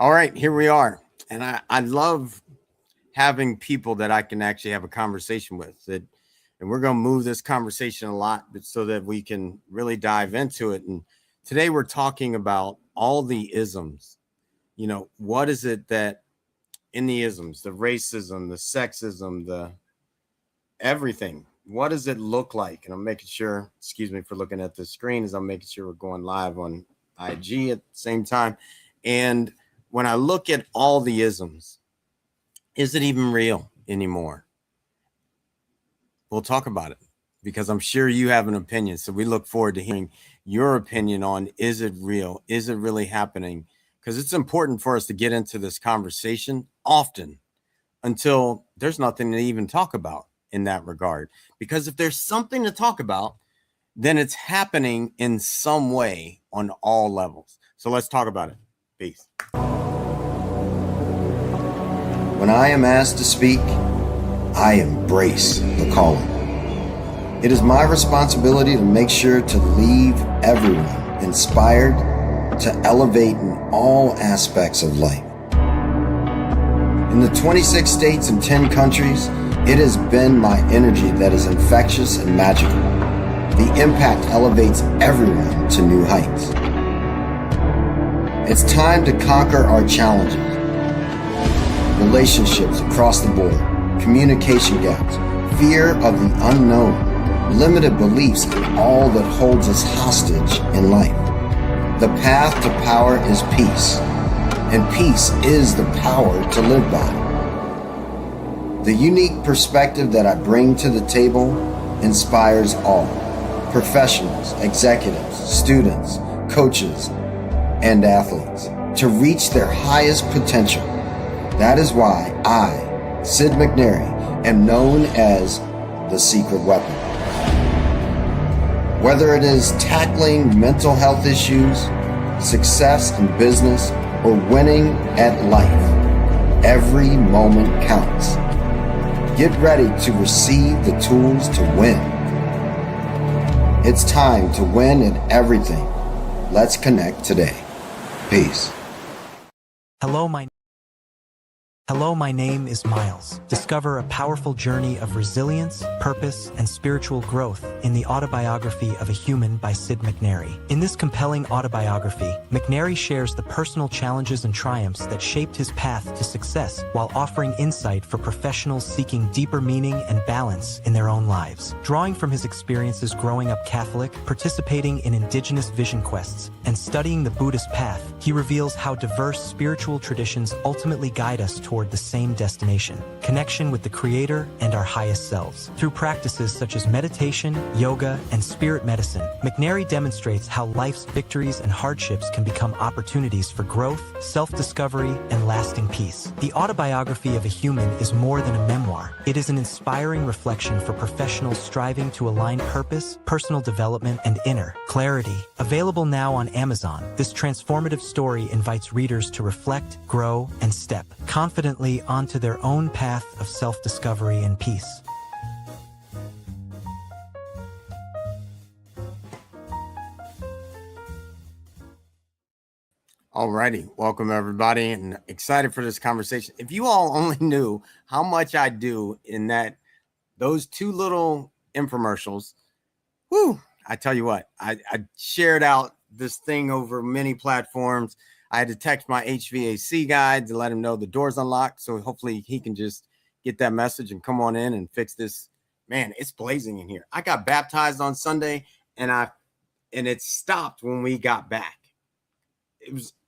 All right, here we are. And I love having people that I can actually have a conversation with. And we're going to move this conversation a lot but so that we can really dive into it. And today we're talking about all the isms. What is it that in the isms, the racism, the sexism, the everything, what does it look like? And I'm making sure, excuse me for looking at the screen, as I'm making sure we're going live on IG at the same time. And when I look at all the isms, is it even real anymore? We'll talk about it because I'm sure you have an opinion. So we look forward to hearing your opinion on, is it real? Is it really happening? Because it's important for us to get into this conversation often until there's nothing to even talk about in that regard. Because if there's something to talk about, then it's happening in some way on all levels. So let's talk about it. Peace. When I am asked to speak, I embrace the calling. It is my responsibility to make sure to leave everyone inspired to elevate in all aspects of life. In the 26 states and 10 countries, it has been my energy that is infectious and magical. The impact elevates everyone to new heights. It's time to conquer our challenges. Relationships across the board, communication gaps, fear of the unknown, limited beliefs, and all that holds us hostage in life. The path to power is peace, and peace is the power to live by. The unique perspective that I bring to the table inspires all, professionals, executives, students, coaches, and athletes to reach their highest potential. That is why I, Sid McNary, am known as the secret weapon. Whether it is tackling mental health issues, success in business, or winning at life, every moment counts. Get ready to receive the tools to win. It's time to win at everything. Let's connect today. Peace. Hello, my name is Miles. Discover a powerful journey of resilience, purpose, and spiritual growth in the autobiography of a human by Sid McNary. In this compelling autobiography, McNary shares the personal challenges and triumphs that shaped his path to success while offering insight for professionals seeking deeper meaning and balance in their own lives. Drawing from his experiences growing up Catholic, participating in indigenous vision quests, and studying the Buddhist path, he reveals how diverse spiritual traditions ultimately guide us toward the same destination, connection with the Creator and our highest selves. Through practices such as meditation, yoga, and spirit medicine, McNary demonstrates how life's victories and hardships can become opportunities for growth, self-discovery, and lasting peace. The autobiography of a human is more than a memoir. It is an inspiring reflection for professionals striving to align purpose, personal development, and inner clarity. Available now on Amazon, this transformative story invites readers to reflect, grow, and step confidently onto their own path of self-discovery and peace. All righty. Welcome, everybody, and excited for this conversation. If you all only knew how much I do in those two little infomercials, whoo, I tell you what, I shared out this thing over many platforms. I had to text my HVAC guy to let him know the door's unlocked. So hopefully he can just get that message and come on in and fix this. Man, it's blazing in here. I got baptized on Sunday and it stopped when we got back.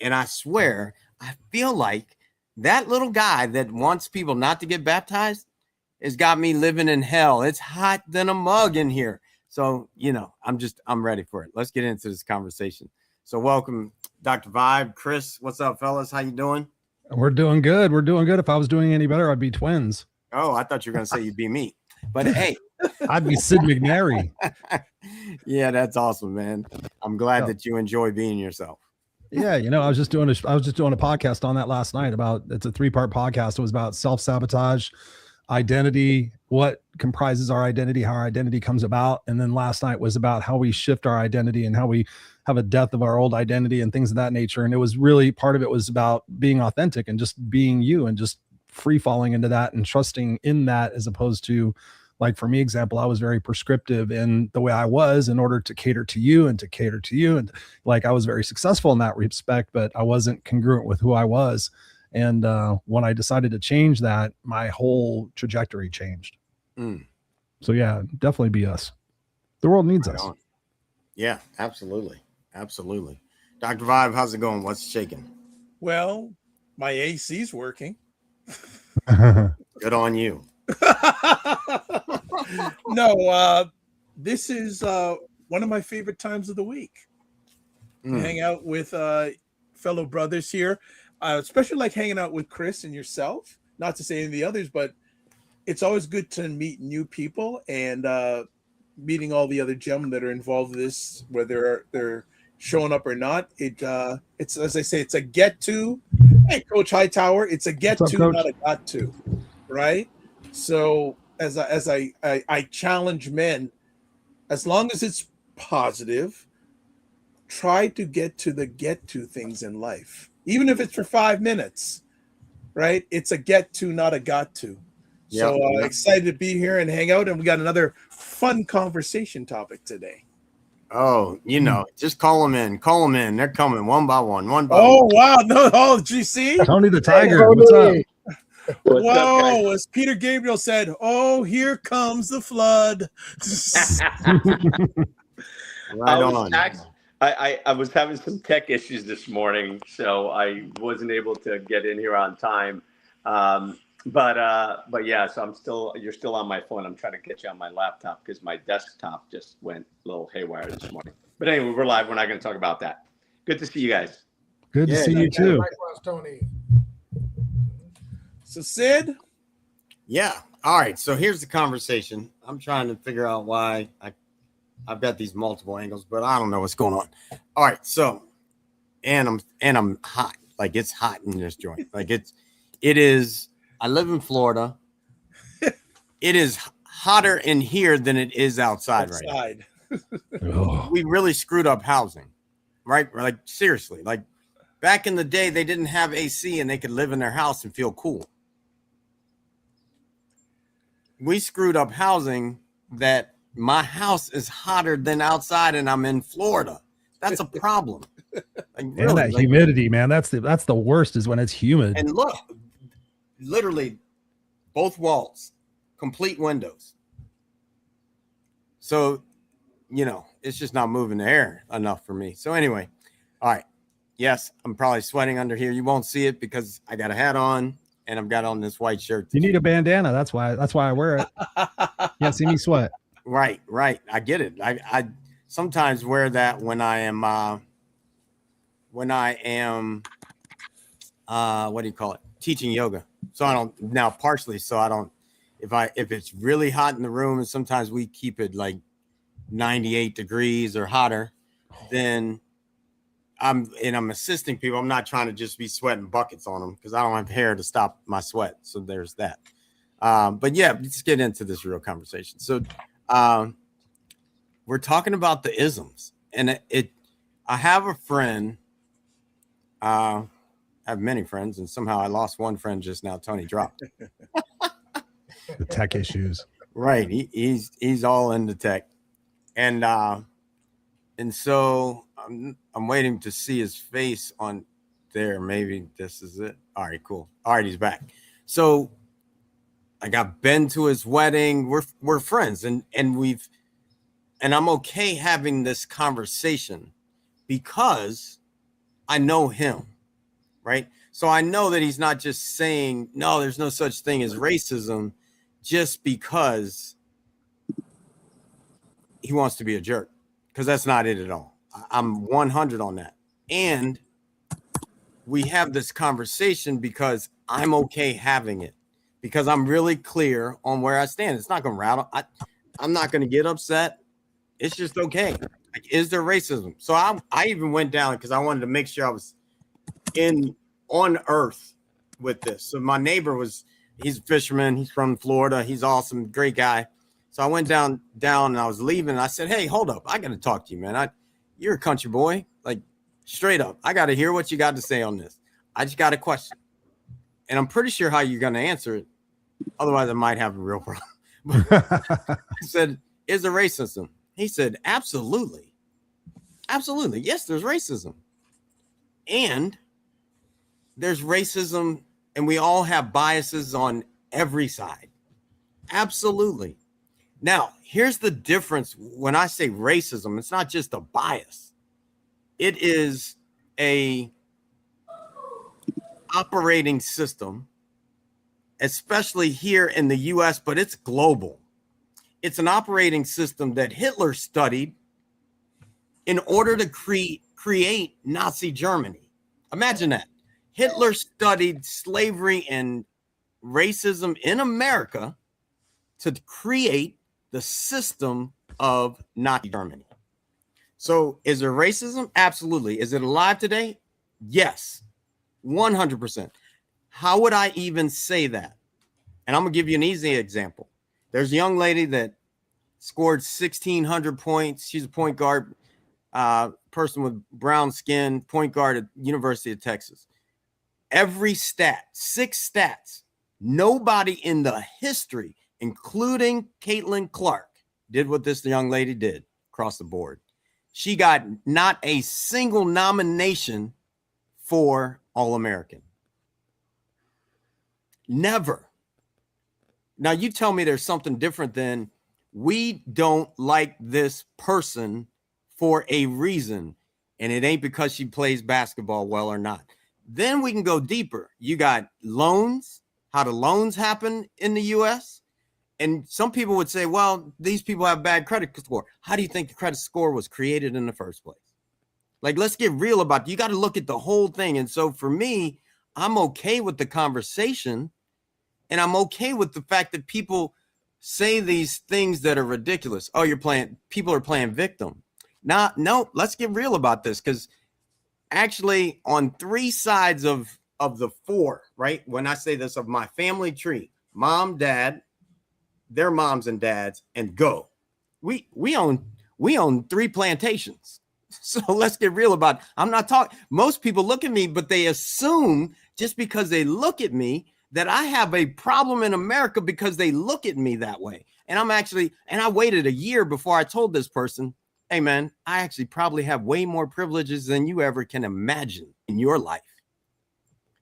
And I swear, I feel like that little guy that wants people not to get baptized has got me living in hell. It's hot than a mug in here. So, I'm ready for it. Let's get into this conversation. So welcome, Dr. Vibe, Chris. What's up, fellas? How you doing? We're doing good. We're doing good. If I was doing any better, I'd be twins. Oh, I thought you were going to say you'd be me. But hey. I'd be Sid McNary. Yeah, that's awesome, man. I'm glad that you enjoy being yourself. Yeah, I was just doing a podcast on that last night it's a 3-part podcast. It was about self-sabotage, identity, what comprises our identity, how our identity comes about. And then last night was about how we shift our identity and how we have a death of our old identity and things of that nature. And it was really, part of it was about being authentic and just being you and just free falling into that and trusting in that, as opposed to, like, for me, example, I was very prescriptive in the way I was in order to cater to you and to cater to you. And like, I was very successful in that respect, but I wasn't congruent with who I was. And when I decided to change that, my whole trajectory changed. So yeah, definitely be us. The world needs us. Yeah, absolutely. Absolutely. Dr. Vibe, how's it going? What's shaking? Well, my AC's working. Good on you. No, this is one of my favorite times of the week. Hang out with fellow brothers here. Especially like hanging out with Chris and yourself. Not to say any of the others, but it's always good to meet new people, and meeting all the other gentlemen that are involved in this, whether they're showing up or not. It's, as I say, it's a get to. Hey, Coach Hightower, it's a get to, not a got to, right? So as I challenge men, as long as it's positive, try to get to things in life, even if it's for 5 minutes, right? It's a get to, not a got to. So excited to be here and hang out, and we got another fun conversation topic today. Oh, just call them in. Call them in. They're coming one by one. Oh, wow. No, oh, did you see? Tony the Tiger. What's up? Whoa, as Peter Gabriel said, oh, here comes the flood. Right on. I was having some tech issues this morning, so I wasn't able to get in here on time. But yeah, so you're still on my phone. I'm trying to get you on my laptop because my desktop just went a little haywire this morning. But anyway, we're live. We're not going to talk about that. Good to see you guys. Good to see you too. Likewise, Tony. So Sid? Yeah. All right. So here's the conversation. I'm trying to figure out why I've got these multiple angles, but I don't know what's going on. All right. So, and I'm hot. Like, it's hot in this joint. Like, it is. I live in Florida. It is hotter in here than it is outside. Right now. We really screwed up housing, right? Like, seriously, like back in the day, they didn't have AC and they could live in their house and feel cool. We screwed up housing that my house is hotter than outside and I'm in Florida. That's a problem. Like, really, and that humidity, man, that's the worst, is when it's humid. And look, literally both walls, complete windows. So, it's just not moving the air enough for me. So anyway, all right. Yes, I'm probably sweating under here. You won't see it because I got a hat on and I've got on this white shirt. You need a bandana. That's why I wear it. Can't see me sweat. Right. I get it. I sometimes wear that when I am what do you call it? Teaching yoga. So I don't now partially. So I don't, if it's really hot in the room, and sometimes we keep it like 98 degrees or hotter, then I'm assisting people. I'm not trying to just be sweating buckets on them because I don't have hair to stop my sweat. So there's that. But yeah, let's get into this real conversation. So we're talking about the isms, and I have a friend. I have many friends, and somehow I lost one friend just now. Tony dropped. The tech issues. Right. He's all into tech. And so I'm waiting to see his face on there. Maybe this is it. All right, cool. All right, he's back. So I got Ben to his wedding. We're friends, and I'm okay having this conversation because I know him. Right. So I know that he's not just saying, no, there's no such thing as racism just because he wants to be a jerk, because that's not it at all. I'm 100 on that. And we have this conversation because I'm okay having it, because I'm really clear on where I stand. It's not going to rattle. I'm not going to get upset. It's just okay. Like, is there racism? So I even went down because I wanted to make sure I was on earth with this. So my neighbor he's a fisherman. He's from Florida. He's awesome. Great guy. So I went down and I was leaving and I said, hey, hold up. I got to talk to you, man. you're a country boy. Like, straight up, I got to hear what you got to say on this. I just got a question. And I'm pretty sure how you're going to answer it. Otherwise, I might have a real problem. I said, is there racism? He said, absolutely. Absolutely. Yes, there's racism. And there's racism, and we all have biases on every side. Absolutely. Now, here's the difference. When I say racism, it's not just a bias. It is a operating system, especially here in the US, but it's global. It's an operating system that Hitler studied in order to create Nazi Germany. Imagine that. Hitler studied slavery and racism in America to create the system of Nazi Germany. So is there racism? Absolutely. Is it alive today? Yes, 100%. How would I even say that? And I'm going to give you an easy example. There's a young lady that scored 1,600 points. She's a point guard, person with brown skin, point guard at University of Texas. Every stat, 6 stats, nobody in the history, including Caitlin Clark, did what this young lady did across the board. She got not a single nomination for All-American. Never. Now, you tell me there's something different than we don't like this person for a reason, and it ain't because she plays basketball well or not. Then we can go deeper. You got loans, how do loans happen in the U.S.? And some people would say, well, these people have bad credit score. How do you think the credit score was created in the first place? Like, let's get real about it. You got to look at the whole thing. And so for me, I'm okay with the conversation, and I'm okay with the fact that people say these things that are ridiculous. Oh, people are playing victim. No, let's get real about this, because actually on 3 sides of the 4, right? When I say this, of my family tree, mom, dad, their moms and dads, and go. We own 3 plantations. So let's get real about it. I'm not talking. Most people look at me, but they assume just because they look at me that I have a problem in America because they look at me that way. And I waited a year before I told this person, hey man, I actually probably have way more privileges than you ever can imagine in your life,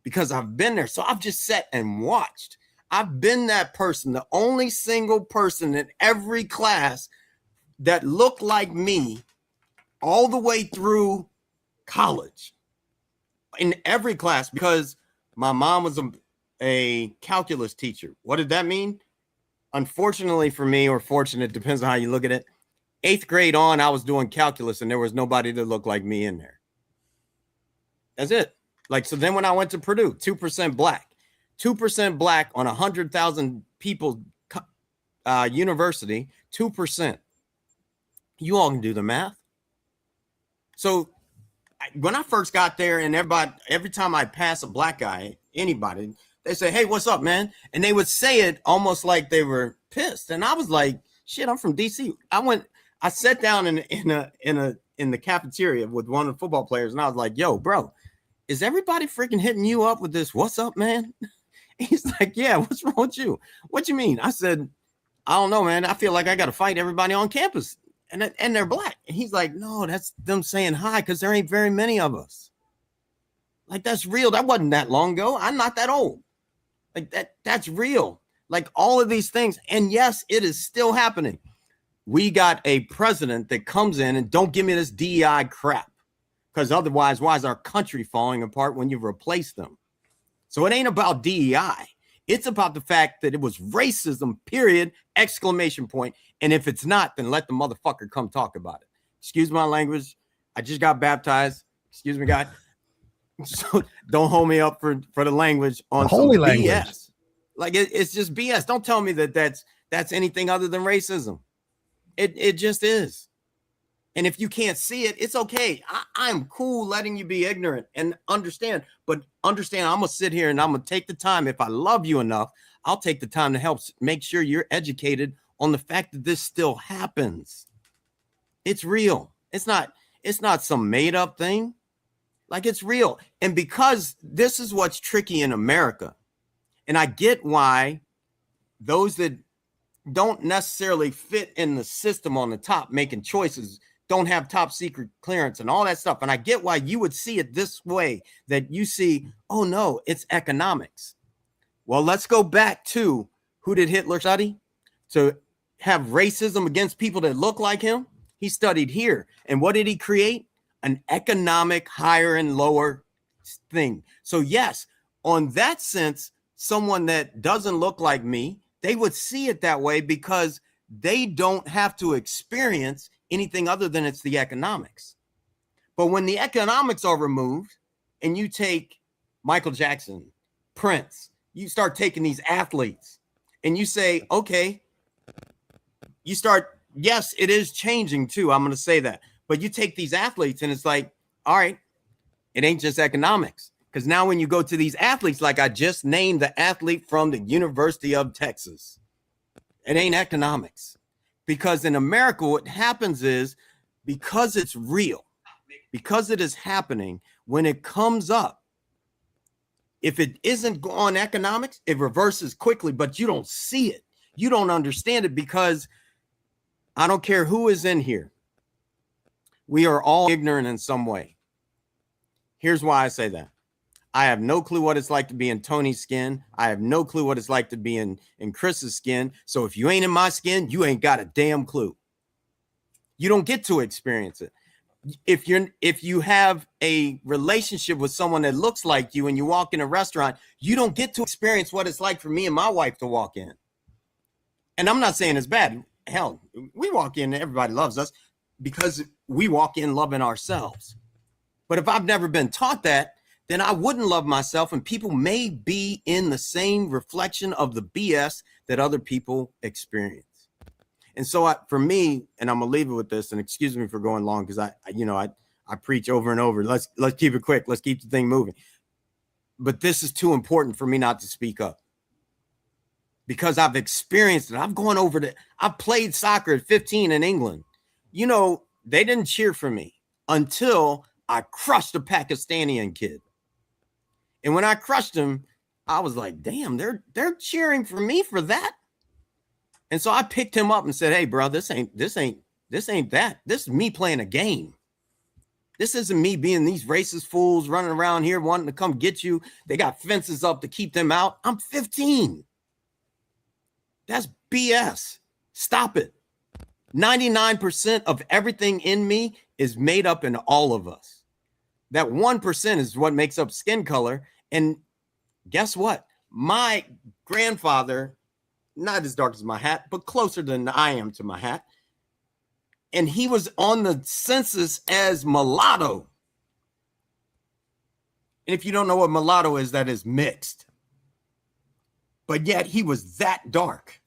because I've been there. So I've just sat and watched. I've been that person, the only single person in every class that looked like me all the way through college, in every class, because my mom was a calculus teacher. What did that mean? Unfortunately for me, or fortunate, depends on how you look at it, 8th grade on, I was doing calculus and there was nobody that looked like me in there. That's it. Like, so then when I went to Purdue, 2% black on 100,000 people, university, 2%. You all can do the math. So when I first got there, and every time I pass a black guy, anybody, they say, hey, what's up, man? And they would say it almost like they were pissed. And I was like, shit, I'm from DC. I sat down in the cafeteria with one of the football players, and I was like, yo, bro, is everybody freaking hitting you up with this? What's up, man? He's like, yeah, what's wrong with you? What you mean? I said, I don't know, man. I feel like I got to fight everybody on campus, and they're black. And he's like, no, that's them saying hi, because there ain't very many of us. Like, that's real. That wasn't that long ago. I'm not that old. Like, that's real. Like, all of these things. And yes, it is still happening. We got a president that comes in, and don't give me this DEI crap, because otherwise, why is our country falling apart when you replace them? So it ain't about DEI. It's about the fact that it was racism, period, exclamation point. And if it's not, then let the motherfucker come talk about it. Excuse my language. I just got baptized. Excuse me, God. So don't hold me up for the language on holy some language. BS. Like, it's just BS. Don't tell me that that's anything other than racism. It just is. And if you can't see it, it's okay. I'm cool letting you be ignorant and understand. But understand, I'm going to sit here and I'm going to take the time. If I love you enough, I'll take the time to help make sure you're educated on the fact that this still happens. It's real. It's not It's not some made up thing. Like, it's real. And because this is what's tricky in America, and I get why those that don't necessarily fit in the system on the top making choices don't have top secret clearance and all that stuff. And I get why you would see it this way, that you see, oh no, it's economics. Well, let's go back to, who did Hitler study? To have racism against people that look like him? He studied here. And what did he create? An economic higher and lower thing. So yes, on that sense, someone that doesn't look like me, they would see it that way because they don't have to experience anything other than it's the economics. But when the economics are removed and you take Michael Jackson, Prince, you start taking these athletes and you say, okay, you start, yes, it is changing too. I'm going to say that. But you take these athletes and it's like, all right, it ain't just economics. Because now when you go to these athletes, like I just named the athlete from the University of Texas, it ain't economics. Because in America, what happens is, because it's real, because it is happening, when it comes up, if it isn't on economics, it reverses quickly, but you don't see it. You don't understand it, because I don't care who is in here. We are all ignorant in some way. Here's why I say that. I have no clue what it's like to be in Tony's skin. I have no clue what it's like to be in Chris's skin. So if you ain't in my skin, you ain't got a damn clue. You don't get to experience it. If you have a relationship with someone that looks like you and you walk in a restaurant, you don't get to experience what it's like for me and my wife to walk in. And I'm not saying it's bad. Hell, we walk in and everybody loves us because we walk in loving ourselves. But if I've never been taught that, then I wouldn't love myself, and people may be in the same reflection of the BS that other people experience. And so for me, and I'm gonna leave it with this, and excuse me for going long, because I preach over and over. Let's keep it quick. Let's keep the thing moving. But this is too important for me not to speak up, because I've experienced it. I've played soccer at 15 in England. You know, they didn't cheer for me until I crushed a Pakistani kid. And when I crushed him, I was like, damn, they're cheering for me for that. And so I picked him up and said, hey, bro, this ain't that. This is me playing a game. This isn't me being these racist fools running around here wanting to come get you. They got fences up to keep them out. I'm 15. That's BS. Stop it. 99% of everything in me is made up in all of us. That 1% is what makes up skin color. And guess what? My grandfather, not as dark as my hat, but closer than I am to my hat. And he was on the census as mulatto. And if you don't know what mulatto is, that is mixed. But yet he was that dark.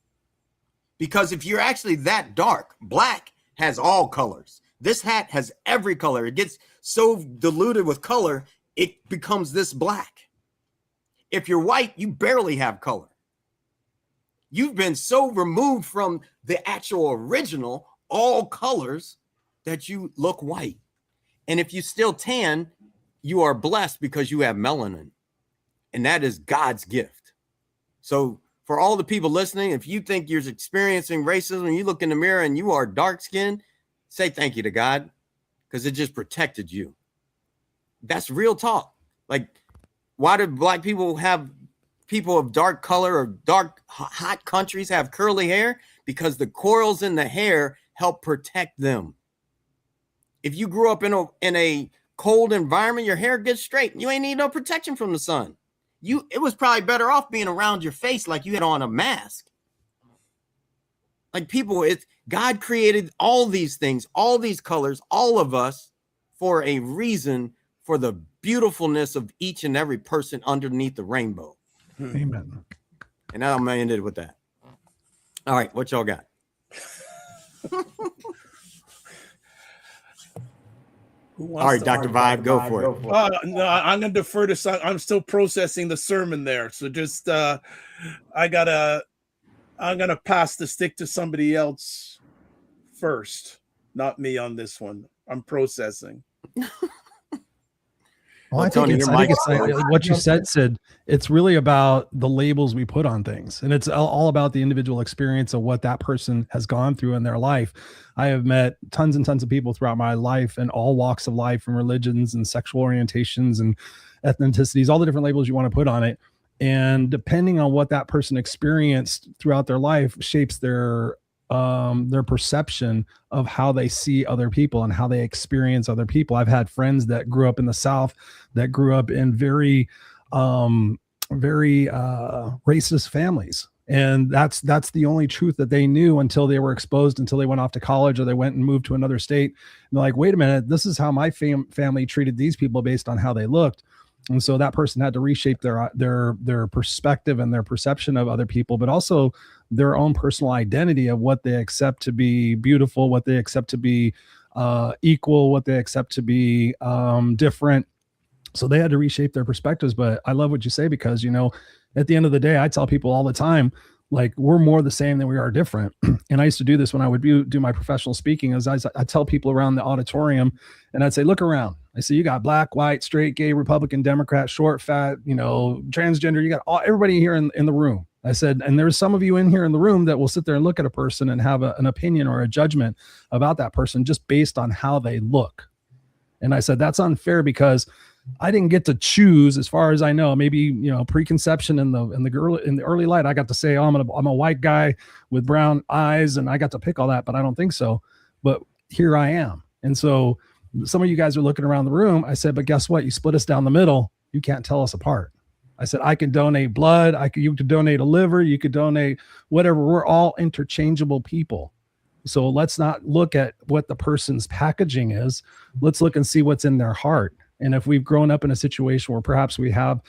Because if you're actually that dark, black has all colors. This hat has every color. It gets so diluted with color, it becomes this black. If you're white, you barely have color. You've been so removed from the actual original, all colors, that you look white. And if you still tan, you are blessed because you have melanin. And that is God's gift. So for all the people listening, if you think you're experiencing racism and you look in the mirror and you are dark skinned, say thank you to God, because it just protected you. That's real talk. Like, why do black people have people of dark color or dark hot countries have curly hair? Because the coils in the hair help protect them. If you grew up in a cold environment, your hair gets straight. You ain't need no protection from the sun. It was probably better off being around your face like you had on a mask. Like, people, God created all these things, all these colors, all of us, for a reason, for the beautifulness of each and every person underneath the rainbow. Amen. And I'm gonna end it with that. All right, what y'all got? All right, Dr. Vibe, go for it. No, I'm gonna defer to. I'm still processing the sermon there, so just I'm gonna pass the stick to somebody else first, not me on this one. I'm processing. Well, I think Tony, it's, your I think mic's it's like what you said, Sid. It's really about the labels we put on things, and it's all about the individual experience of what that person has gone through in their life. I have met tons and tons of people throughout my life in all walks of life, from religions and sexual orientations and ethnicities, all the different labels you want to put on it. And depending on what that person experienced throughout their life shapes their perception of how they see other people and how they experience other people. I've had friends that grew up in the South that grew up in very racist families. And that's the only truth that they knew until they were exposed, until they went off to college or they went and moved to another state. And they're like, wait a minute, this is how my family treated these people based on how they looked. And so that person had to reshape their perspective and their perception of other people, but also their own personal identity of what they accept to be beautiful, what they accept to be equal, what they accept to be different. So they had to reshape their perspectives. But I love what you say, because, you know, at the end of the day, I tell people all the time, like, we're more the same than we are different. And I used to do this when I would do my professional speaking, as I tell people around the auditorium, and I'd say, look around. I say, you got black, white, straight, gay, Republican, Democrat, short, fat, you know, transgender, you got everybody here in the room. I said, and there's some of you in here in the room that will sit there and look at a person and have an opinion or a judgment about that person just based on how they look. And I said, that's unfair, because I didn't get to choose, as far as I know. Maybe, you know, preconception in the early light, I got to say, oh, I'm a white guy with brown eyes, and I got to pick all that, but I don't think so. But here I am. And so some of you guys are looking around the room. I said, but guess what? You split us down the middle. You can't tell us apart. I said, I can donate blood. You could donate a liver. You could donate whatever. We're all interchangeable people. So let's not look at what the person's packaging is. Let's look and see what's in their heart. And if we've grown up in a situation where perhaps we have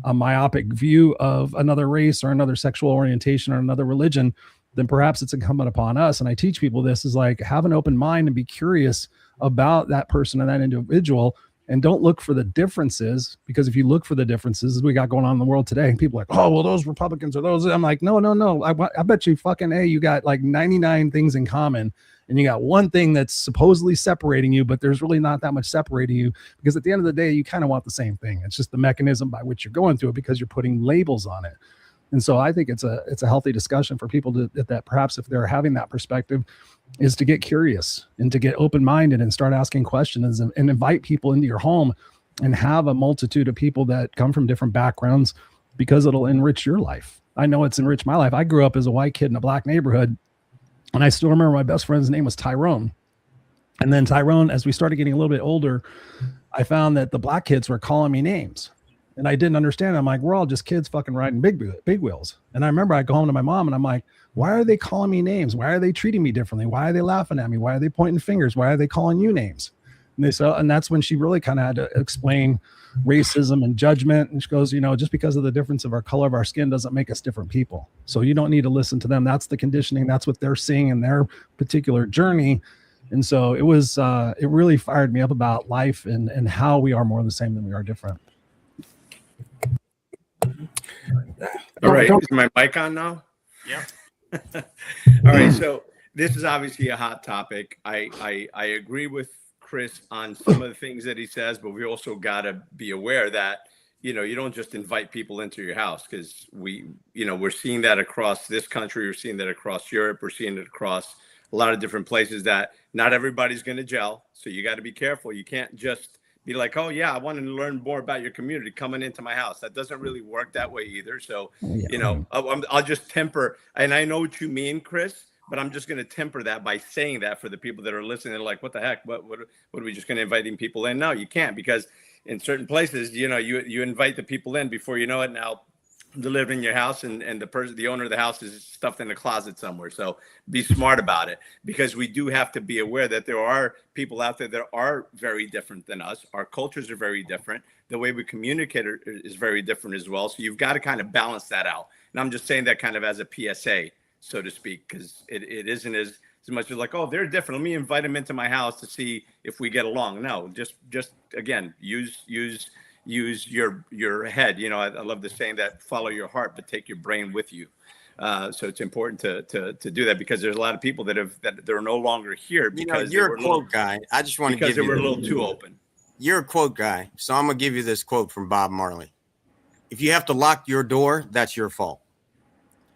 a myopic view of another race or another sexual orientation or another religion, then perhaps it's incumbent upon us. And I teach people this, is like, have an open mind and be curious about that person and that individual, and don't look for the differences, because if you look for the differences, as we got going on in the world today, people are like, oh, well, those Republicans are those. I'm like, no. I bet you fucking you got like 99 things in common, and you got one thing that's supposedly separating you, but there's really not that much separating you, because at the end of the day, you kind of want the same thing. It's just the mechanism by which you're going through it, because you're putting labels on it. And so I think it's a healthy discussion for people that perhaps, if they're having that perspective, is to get curious and to get open-minded and start asking questions, and invite people into your home and have a multitude of people that come from different backgrounds, because it'll enrich your life. I know it's enriched my life. I grew up as a white kid in a black neighborhood, and I still remember my best friend's name was Tyrone. And then Tyrone, as we started getting a little bit older, I found that the black kids were calling me names. And I didn't understand. I'm like, we're all just kids fucking riding big wheels. And I remember I go home to my mom and I'm like, why are they calling me names? Why are they treating me differently? Why are they laughing at me? Why are they pointing fingers? Why are they calling you names? And that's when she really kind of had to explain racism and judgment. And she goes, you know, just because of the difference of our color of our skin doesn't make us different people. So you don't need to listen to them. That's the conditioning. That's what they're seeing in their particular journey. And so it was, it really fired me up about life and how we are more the same than we are different. All right, is my mic on now? Yeah. All right, so this is obviously a hot topic. I agree with Chris on some of the things that he says, but we also got to be aware that, you know, you don't just invite people into your house, because we're seeing that across this country, we're seeing that across Europe, we're seeing it across a lot of different places, that not everybody's going to gel. So you got to be careful. You can't just be like, oh yeah, I want to learn more about your community coming into my house. That doesn't really work that way either. So, you know, I'll just temper, and I know what you mean, Chris, but I'm just going to temper that by saying that for the people that are listening. They're like, what the heck? What are we just going to inviting people in? No, you can't, because in certain places, you know, you invite the people in, before you know it, now they live in your house, and the owner of the house is stuffed in a closet somewhere. So be smart about it, because we do have to be aware that there are people out there that are very different than us. Our cultures are very different. The way we communicate is very different as well. So you've got to kind of balance that out. And I'm just saying that kind of as a PSA, so to speak, because it isn't as much as like, oh, they're different, let me invite them into my house to see if we get along. No, just again, use your head. You know, I love the saying that follow your heart, but take your brain with you. So it's important to do that, because there's a lot of people that are no longer here because you're a quote guy. I just want to give they were a you little too open. You're a quote guy, so I'm gonna give you this quote from Bob Marley. If you have to lock your door, that's your fault.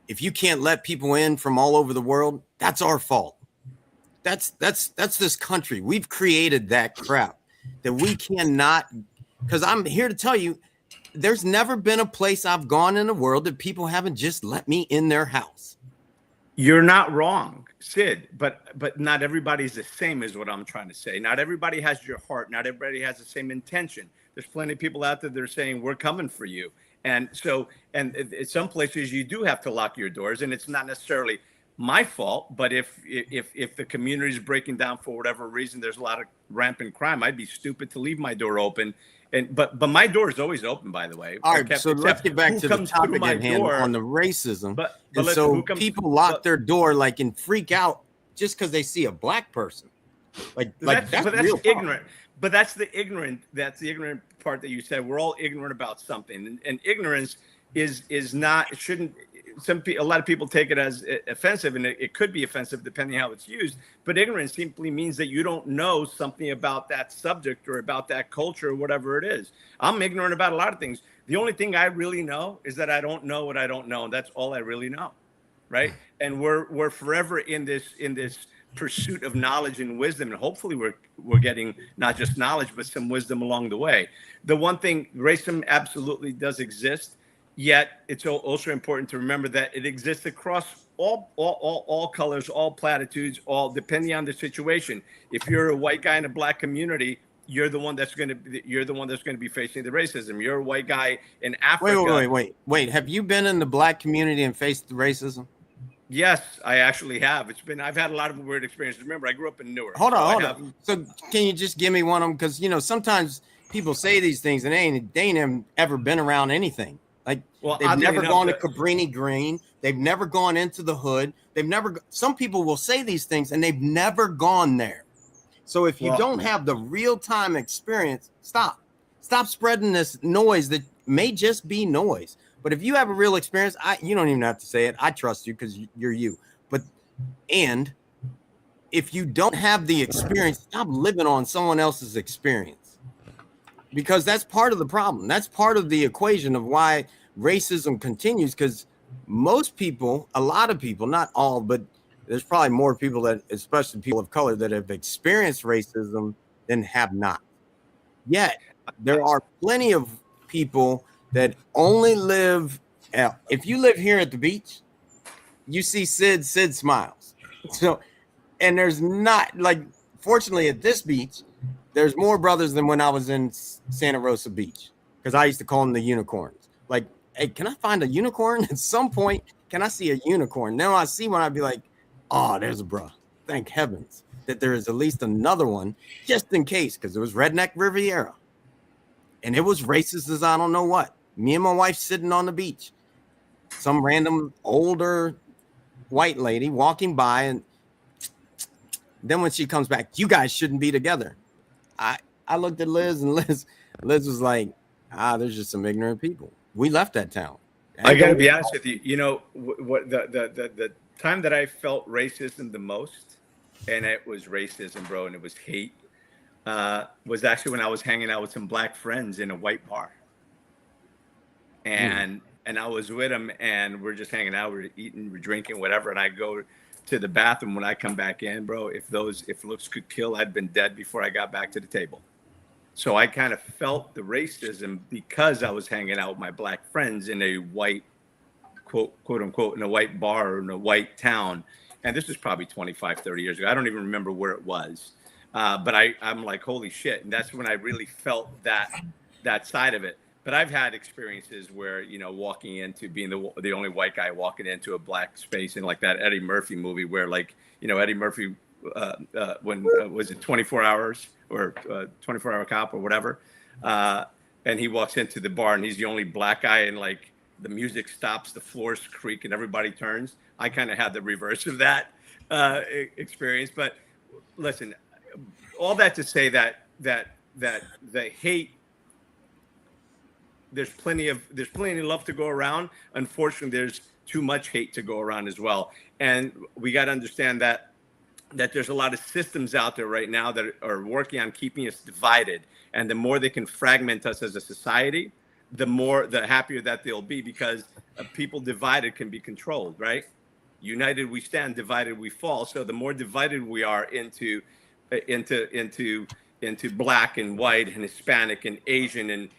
If you can't let people in from all over the world, that's our fault. That's this country. We've created that crap that we cannot, because I'm here to tell you, there's never been a place I've gone in the world that people haven't just let me in their house. You're not wrong, Sid, but not everybody's the same is what I'm trying to say. Not everybody has your heart. Not everybody has the same intention. There's plenty of people out there that are saying, we're coming for you. And so, and in some places you do have to lock your doors, and it's not necessarily my fault, but if the community is breaking down for whatever reason, there's a lot of rampant crime, I'd be stupid to leave my door open. But my door is always open, by the way. All right, so let's get back to the topic at hand on the racism. But so people lock their door and freak out just because they see a black person. That's ignorant. But that's the ignorant part that you said. We're all ignorant about something, and ignorance is not, it shouldn't. A lot of people take it as offensive, and it could be offensive depending how it's used. But ignorance simply means that you don't know something about that subject or about that culture or whatever it is. I'm ignorant about a lot of things. The only thing I really know is that I don't know what I don't know. That's all I really know, right? And we're forever in this pursuit of knowledge and wisdom, and hopefully we're getting not just knowledge but some wisdom along the way. The one thing, racism absolutely does exist. Yet it's also important to remember that it exists across all colors, all platitudes, all depending on the situation. If you're a white guy in a black community, you're the one that's going to be facing the racism. You're a white guy in Africa. Wait. Have you been in the black community and faced the racism? Yes, I actually have. I've had a lot of weird experiences. Remember, I grew up in Newark. Hold on. So can you just give me one of them? Because sometimes people say these things and they ain't ever been around anything. They've never gone to Cabrini Green. They've never gone into the hood. Some people will say these things and they've never gone there. So if you don't have the real-time experience, stop spreading this noise that may just be noise. But if you have a real experience, you don't even have to say it. I trust you because you're you. And if you don't have the experience, stop living on someone else's experience. Because that's part of the problem. That's part of the equation of why racism continues, because most people, a lot of people, not all, but there's probably more people that, especially people of color, that have experienced racism than have not. Yet there are plenty of people that only live. If you live here at the beach, you see Sid smiles. So, and there's not, fortunately at this beach, there's more brothers than when I was in Santa Rosa Beach, because I used to call them the unicorns. Hey, can I find a unicorn? At some point, can I see a unicorn? Now I see one, I'd be like, oh, there's a bruh. Thank heavens that there is at least another one, just in case, because it was Redneck Riviera. And it was racist as I don't know what. Me and my wife sitting on the beach. Some random older white lady walking by, and then when she comes back, you guys shouldn't be together. I looked at Liz, and Liz was like, there's just some ignorant people. We left that town. I got to be honest with you. What the time that I felt racism the most, and it was racism, bro, and it was hate, was actually when I was hanging out with some black friends in a white bar. And I was with them, and we're just hanging out, we're eating, we're drinking, whatever. And I go to the bathroom. When I come back in, bro, if looks could kill, I'd been dead before I got back to the table. So I kind of felt the racism because I was hanging out with my black friends in a white, quote unquote, in a white bar or in a white town. And this was probably 25, 30 years ago. I don't even remember where it was. But I'm like, holy shit. And that's when I really felt that side of it. But I've had experiences where, walking into being the only white guy walking into a black space, and like that Eddie Murphy movie where Eddie Murphy, when was it 24 Hours or 24-Hour Cop or whatever. And he walks into the bar and he's the only black guy, and the music stops, the floors creak, and everybody turns. I kind of had the reverse of that experience. But listen, all that to say that the hate, there's plenty of love to go around. Unfortunately, too much hate to go around as well. And we got to understand that there's a lot of systems out there right now that are working on keeping us divided. And the more they can fragment us as a society, the happier that they'll be, because people divided can be controlled, right? United we stand, divided we fall. So the more divided we are into black and white and Hispanic and Asian and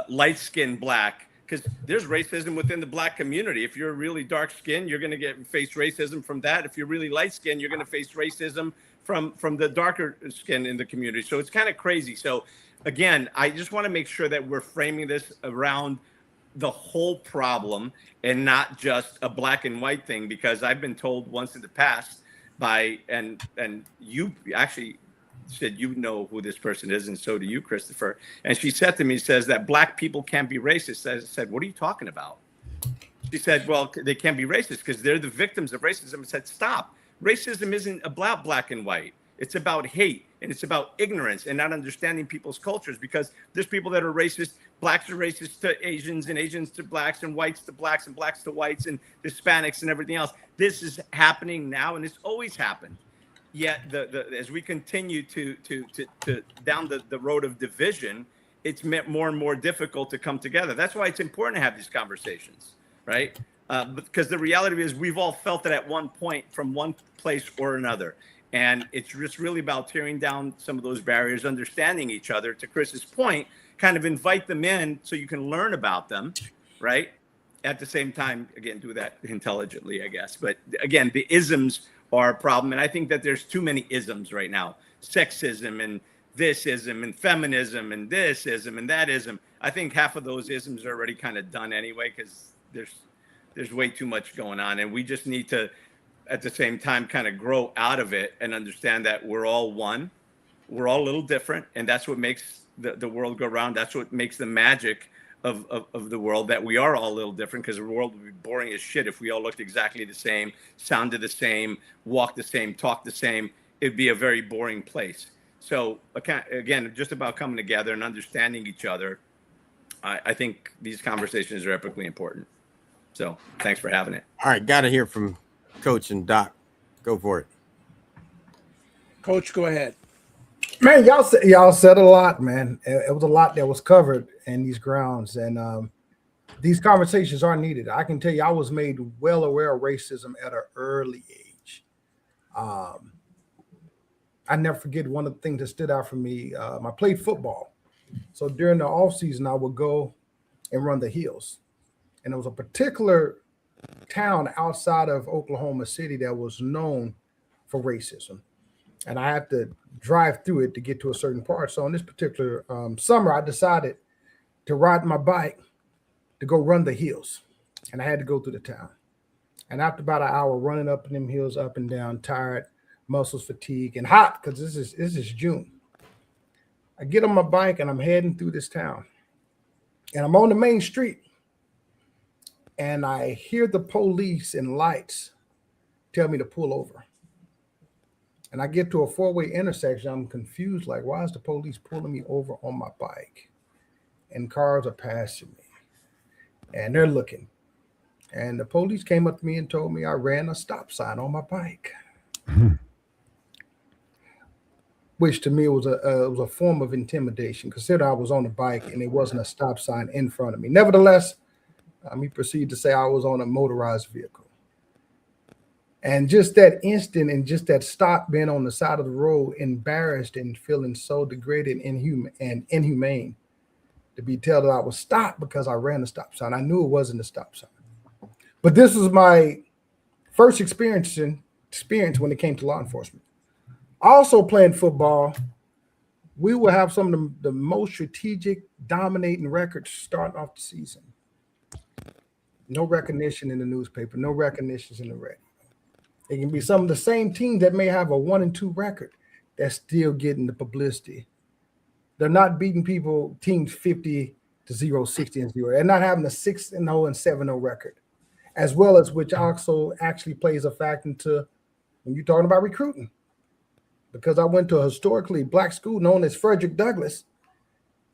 light-skinned black, because there's racism within the black community. If you're really dark skinned, you're going to face racism from that. If you're really light skinned, you're going to face racism from the darker skin in the community. So it's kind of crazy. So again, I just want to make sure that we're framing this around the whole problem and not just a black and white thing, because I've been told once in the past and you actually said, you know who this person is, and so do you, Christopher. And she said to me, says that black people can't be racist. I said, what are you talking about? She said, well, they can't be racist because they're the victims of racism. I said, stop. Racism isn't about black and white. It's about hate, and it's about ignorance and not understanding people's cultures, because there's people that are racist. Blacks are racist to Asians, and Asians to blacks, and whites to blacks, and blacks to whites, and Hispanics and everything else. This is happening now, and it's always happened. Yet as we continue to down the road of division, it's more and more difficult to come together. That's why it's important to have these conversations, right? Because the reality is we've all felt it at one point from one place or another. And it's just really about tearing down some of those barriers, understanding each other. To Chris's point, kind of invite them in so you can learn about them, right? At the same time, again, do that intelligently, I guess. But again, the isms are a problem. And I think that there's too many isms right now. Sexism and this ism and feminism and this ism and that ism. I think half of those isms are already kind of done anyway, because there's way too much going on. And we just need to, at the same time, kind of grow out of it and understand that we're all one. We're all a little different. And that's what makes the world go round. That's what makes the magic of the world, that we are all a little different, because the world would be boring as shit if we all looked exactly the same, sounded the same, walked the same, talked the same. It'd be a very boring place. So again, just about coming together and understanding each other. I think these conversations are epically important. So thanks for having it. All right, got to hear from Coach and Doc. Go for it. Coach, go ahead. Man, y'all said a lot, man. It was a lot that was covered in these grounds, and these conversations are needed. I can tell you, I was made well aware of racism at an early age. I never forget one of the things that stood out for me. I played football, so during the off season, I would go and run the hills, and it was a particular town outside of Oklahoma City that was known for racism. And I had to drive through it to get to a certain part. So on this particular summer, I decided to ride my bike to go run the hills. And I had to go through the town. And after about an hour running up in them hills, up and down, tired, muscles fatigued, and hot, because this is June. I get on my bike and I'm heading through this town. And I'm on the main street. And I hear the police and lights tell me to pull over. And I get to a four-way intersection. I'm confused, like, why is the police pulling me over on my bike? And cars are passing me. And they're looking. And the police came up to me and told me I ran a stop sign on my bike. Mm-hmm. Which to me was a form of intimidation. Consider I was on a bike and it wasn't a stop sign in front of me. Nevertheless, he proceeded to say I was on a motorized vehicle. And just that instant and just that stop being on the side of the road, embarrassed and feeling so degraded and inhumane, to be told that I was stopped because I ran a stop sign. I knew it wasn't a stop sign. But this was my first experience when it came to law enforcement. Also playing football, we will have some of the most strategic, dominating records starting off the season. No recognition in the newspaper, no recognitions in the radio. It can be some of the same teams that may have a 1-2 record that's still getting the publicity. They're not beating teams 50-0, 60-0. They're not having a 6-0 and 7-0 record, as well as which also actually plays a factor into when you're talking about recruiting. Because I went to a historically black school known as Frederick Douglass,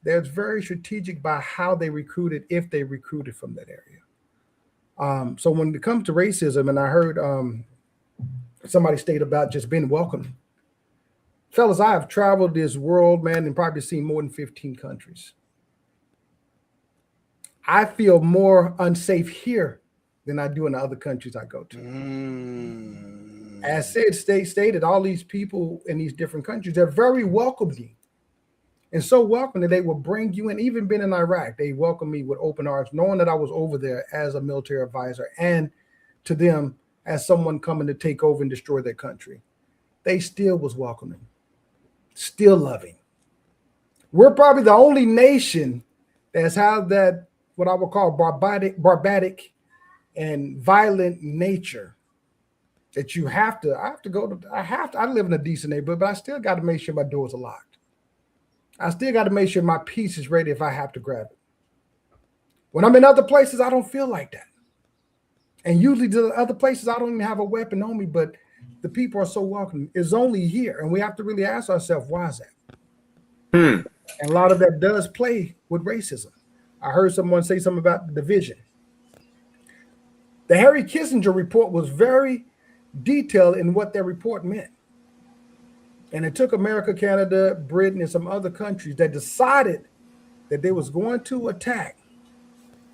that's very strategic by how they recruited, if they recruited from that area. So when it comes to racism, and I heard somebody state about just being welcome. Fellas, I have traveled this world, man, and probably seen more than 15 countries. I feel more unsafe here than I do in the other countries I go to. As Sid stated, all these people in these different countries, they're very welcoming. And so welcome that they will bring you in. Even been in Iraq, they welcomed me with open arms, knowing that I was over there as a military advisor and to them as someone coming to take over and destroy their country. They still was welcoming, still loving. We're probably the only nation that's had that, what I would call barbaric and violent nature that I live in a decent neighborhood, but I still got to make sure my doors are locked. I still got to make sure my piece is ready if I have to grab it. When I'm in other places, I don't feel like that. And usually the other places, I don't even have a weapon on me, but the people are so welcoming. It's only here. And we have to really ask ourselves, why is that? And a lot of that does play with racism. I heard someone say something about the division. The Harry Kissinger report was very detailed in what their report meant. And it took America, Canada, Britain, and some other countries that decided that they was going to attack.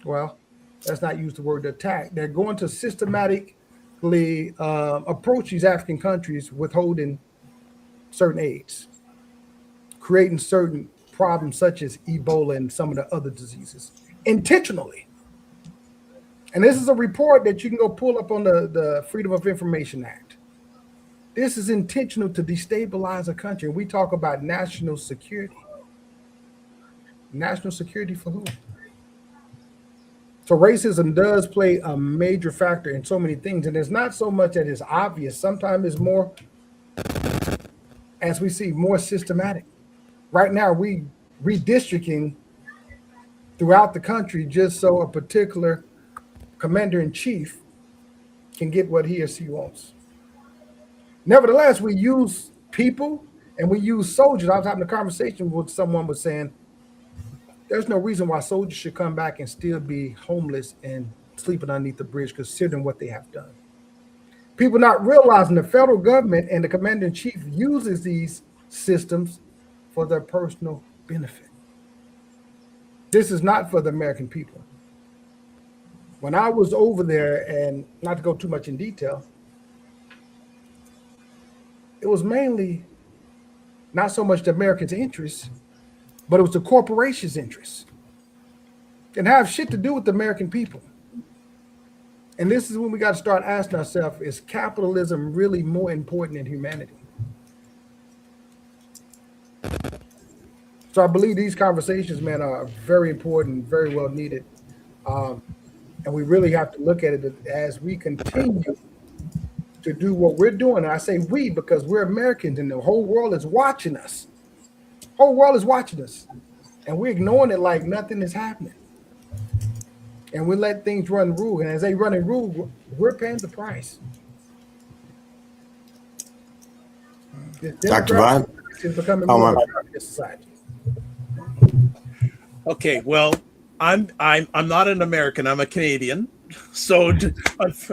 Well, let's not use the word attack. They're going to systematically approach these African countries withholding certain aids, creating certain problems such as Ebola and some of the other diseases intentionally. And this is a report that you can go pull up on the Freedom of Information Act. This is intentional to destabilize a country. We talk about national security. National security for who? So racism does play a major factor in so many things. And it's not so much that it's obvious. Sometimes it's more, as we see, more systematic. Right now, we redistricting throughout the country just so a particular commander-in-chief can get what he or she wants. Nevertheless, we use people and we use soldiers. I was having a conversation with someone was saying, there's no reason why soldiers should come back and still be homeless and sleeping underneath the bridge, considering what they have done. People not realizing the federal government and the commander-in-chief uses these systems for their personal benefit. This is not for the American people. When I was over there, and not to go too much in detail, it was mainly not so much the Americans' interests, but it was the corporations' interests. And have shit to do with the American people. And this is when we got to start asking ourselves, is capitalism really more important than humanity? So I believe these conversations, man, are very important, very well needed. And we really have to look at it as we continue to do what we're doing. And I say we because we're Americans and the whole world is watching us. Whole world is watching us. And we're ignoring it like nothing is happening. And we let things run rule. And as they run and rule, we're paying the price. Dr. Vaughn? Is becoming more of a society. Okay, well, I'm not an American. I'm a Canadian. So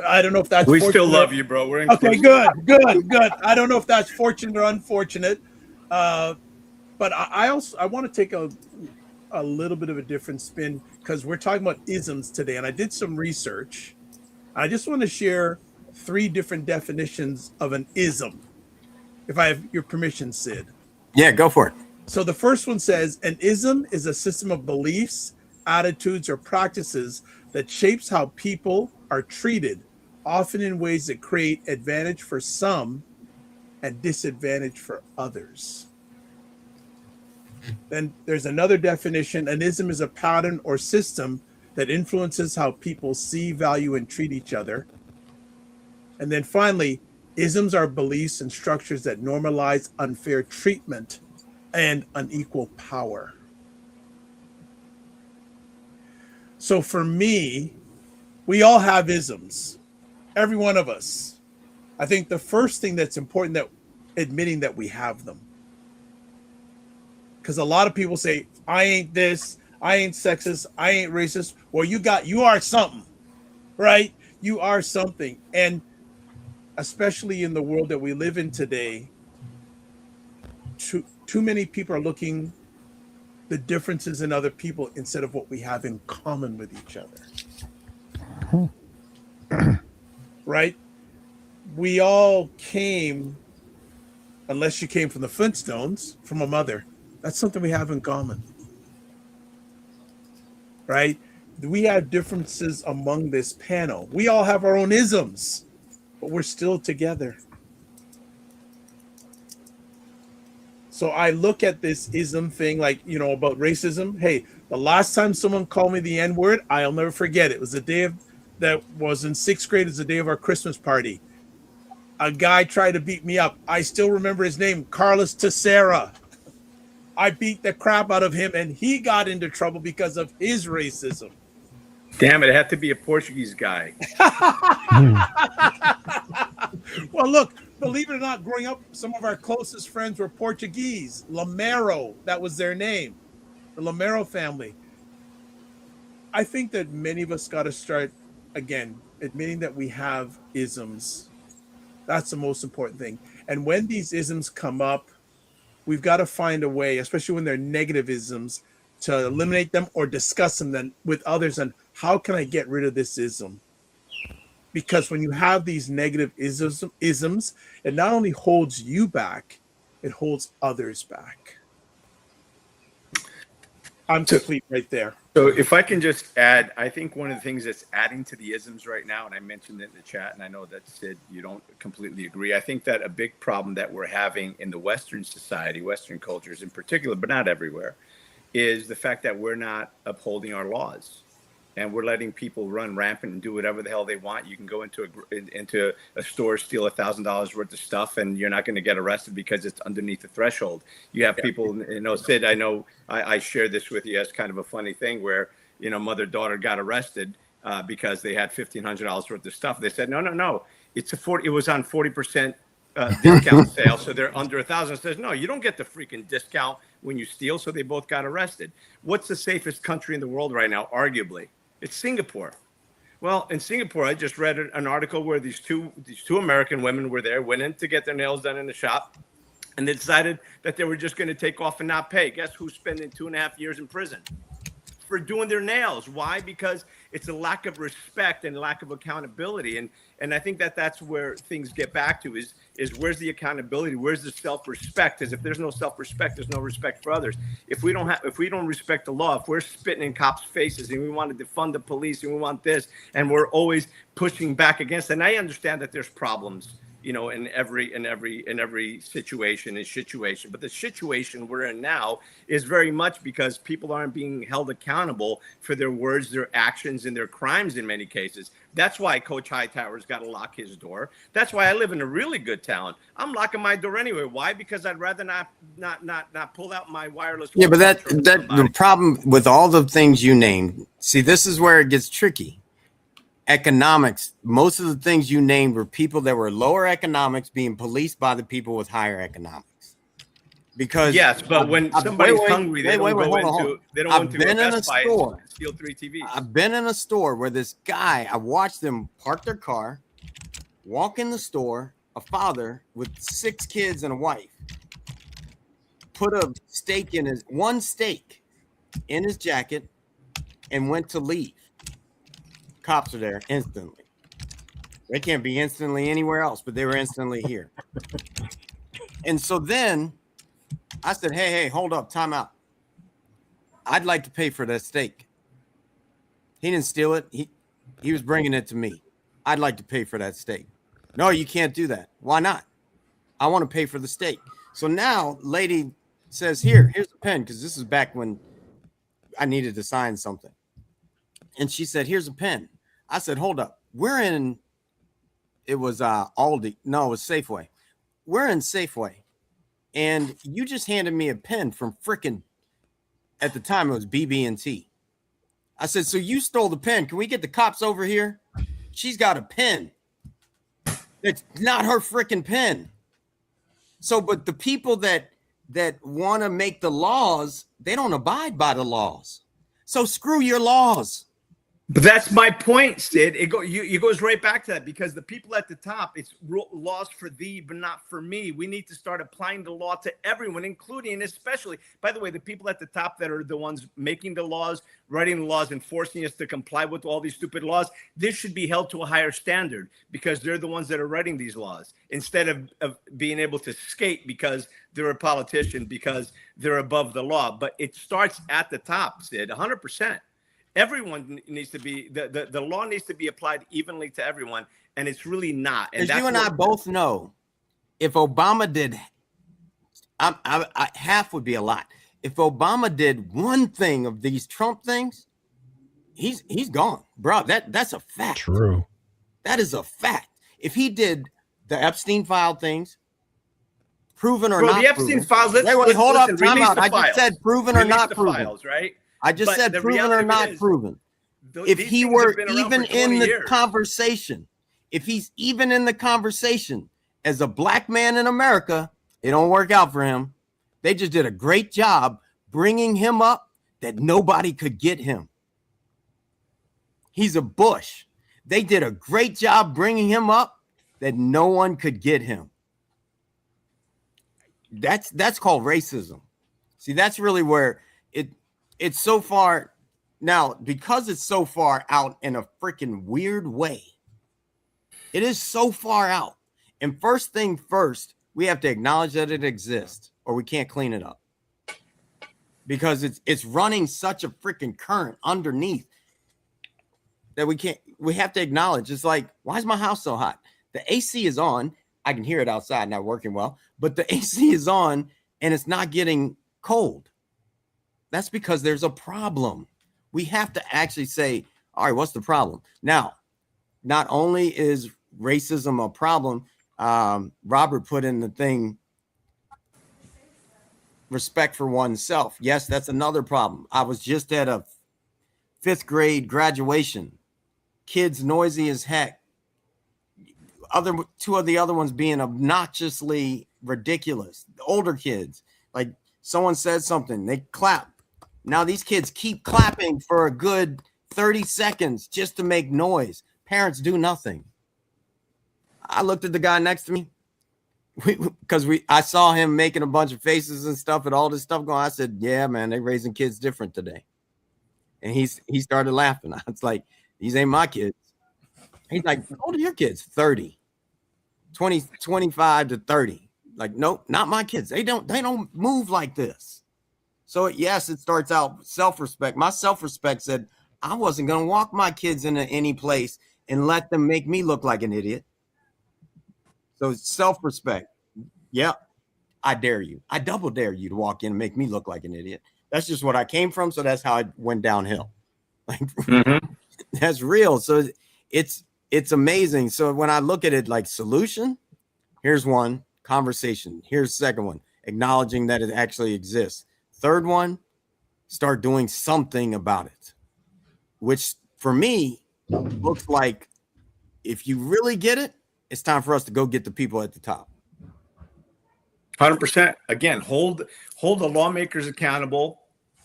I don't know if that's. We still love you, bro. We're okay. Good. I don't know if that's fortunate or unfortunate, but I want to take a little bit of a different spin because we're talking about isms today, and I did some research. I just want to share 3 different definitions of an ism, if I have your permission, Sid. Yeah, go for it. So the first one says an ism is a system of beliefs, attitudes, or practices that shapes how people are treated, often in ways that create advantage for some and disadvantage for others. Then there's another definition. An ism is a pattern or system that influences how people see, value, and treat each other. And then finally, isms are beliefs and structures that normalize unfair treatment and unequal power. So for me, we all have isms, every one of us. I think the first thing that's important that admitting that we have them. Because a lot of people say, I ain't this, I ain't sexist, I ain't racist. Well, you are something, right? You are something. And especially in the world that we live in today, too many people are looking the differences in other people instead of what we have in common with each other. Right? We all came, unless you came from the Flintstones, from a mother. That's something we have in common. Right? We have differences among this panel. We all have our own isms, but we're still together. So I look at this ism thing, like, you know, about racism. Hey, the last time someone called me the N-word, I'll never forget it. It was the day that was in 6th grade. It was the day of our Christmas party. A guy tried to beat me up. I still remember his name, Carlos Teixeira. I beat the crap out of him, and he got into trouble because of his racism. Damn it, it had to be a Portuguese guy. Well, look, believe it or not, growing up, some of our closest friends were Portuguese. Lamero, that was their name. The Lamero family. I think that many of us got to start, again, admitting that we have isms. That's the most important thing. And when these isms come up, we've got to find a way, especially when they're negative isms, to eliminate them or discuss them then with others. And how can I get rid of this ism? Because when you have these negative isms, it not only holds you back, it holds others back. I'm complete right there. So if I can just add, I think one of the things that's adding to the isms right now, and I mentioned it in the chat, and I know that Sid, you don't completely agree. I think that a big problem that we're having in the Western society, Western cultures in particular, but not everywhere, is the fact that we're not upholding our laws. And we're letting people run rampant and do whatever the hell they want. You can go into a store, steal $1,000 worth of stuff, and you're not going to get arrested because it's underneath the threshold. You have people, you know, Sid, I know I shared this with you as kind of a funny thing where, you know, mother-daughter got arrested because they had $1,500 worth of stuff. They said, no, it was on 40% discount sale, so they're under 1,000. Says, no, you don't get the freaking discount when you steal. So they both got arrested. What's the safest country in the world right now? Arguably. It's Singapore. Well, in Singapore, I just read an article where these two American women were there, went in to get their nails done in the shop, and they decided that they were just going to take off and not pay. Guess who's spending 2.5 years in prison? For doing their nails. Why? Because it's a lack of respect and lack of accountability. And I think that that's where things get back to is where's the accountability? Where's the self-respect? Because if there's no self-respect, there's no respect for others. If we don't respect the law, if we're spitting in cops' faces and we want to defund the police and we want this, and we're always pushing back against it, and I understand that there's problems, you know, in every situation, but the situation we're in now is very much because people aren't being held accountable for their words, their actions, and their crimes in many cases. That's why Coach Hightower's got to lock his door. That's why I live in a really good town. I'm locking my door anyway. Why? Because I'd rather not pull out my wireless. Yeah, but that the problem with all the things you named. See, this is where it gets tricky. Economics, most of the things you named were people that were lower economics being policed by the people with higher economics. Because yes, but when somebody's hungry, they don't go into a Best Buy and steal 3 TVs. I've been in a store where this guy, I watched them park their car, walk in the store, a father with 6 kids and a wife, put a steak in one steak in his jacket and went to leave. Cops are there instantly. They can't be instantly anywhere else, but they were instantly here. And so then I said, hey, hold up, time out. I'd like to pay for that steak. He didn't steal it. He was bringing it to me. I'd like to pay for that steak. No, you can't do that. Why not? I want to pay for the steak. So now lady says, here's a pen, because this is back when I needed to sign something. And she said, here's a pen. I said, hold up. It was Aldi. No, it was Safeway. We're in Safeway. And you just handed me a pen from frickin', at the time it was BB&T. I said, so you stole the pen. Can we get the cops over here? She's got a pen. It's not her frickin' pen. So, but the people that want to make the laws, they don't abide by the laws. So screw your laws. But that's my point, Sid. It goes right back to that, because the people at the top, it's laws for thee, but not for me. We need to start applying the law to everyone, including and especially, by the way, the people at the top that are the ones making the laws, writing the laws, and forcing us to comply with all these stupid laws. This should be held to a higher standard, because they're the ones that are writing these laws, instead of being able to skate because they're a politician, because they're above the law. But it starts at the top, Sid, 100%. Everyone needs to be, the law needs to be applied evenly to everyone, and it's really not. And as you and I both know, if Obama did, half would be a lot. If Obama did one thing of these Trump things, he's gone, bro. That's a fact. True. That is a fact. If he did the Epstein file things, proven or not, the Epstein files. Wait, hold up, time out. I Files. just said proven or not proven. Files, right? I just said proven or not proven. If he were even in the conversation, if he's even in the conversation as a black man in America, it don't work out for him. They just did a great job bringing him up that nobody could get him. He's a Bush. They did a great job bringing him up that no one could get him. That's called racism. See, that's really where it's so far now, because it's so far out in a freaking weird way. It is so far out. And first thing first, we have to acknowledge that it exists, or we can't clean it up. Because it's running such a freaking current underneath that we have to acknowledge. It's like, why is my house so hot? The AC is on. I can hear it outside, not working well, but the AC is on and it's not getting cold. That's because there's a problem. We have to actually say, all right, what's the problem? Now, not only is racism a problem, Robert put in the thing, respect for oneself. Yes, that's another problem. I was just at a 5th grade graduation. Kids noisy as heck. Two of the other ones being obnoxiously ridiculous. The older kids, like someone said something, they clap. Now these kids keep clapping for a good 30 seconds just to make noise. Parents do nothing. I looked at the guy next to me because I saw him making a bunch of faces and stuff and all this stuff going. I said, yeah, man, they raising kids different today. And he started laughing. I was like, these ain't my kids. He's like, how old are your kids? 30, 20, 25 to 30. Like, nope, not my kids. They don't move like this. So yes, it starts out self-respect. My self-respect said I wasn't going to walk my kids into any place and let them make me look like an idiot. So self-respect. Yeah, I dare you. I double dare you to walk in and make me look like an idiot. That's just what I came from. So that's how I went downhill. Like that's real. So it's amazing. So when I look at it like solution, here's one, conversation. Here's the second one, acknowledging that it actually exists. Third one, start doing something about it, which for me looks like if you really get it, it's time for us to go get the people at the top. 100%. Again, hold the lawmakers accountable,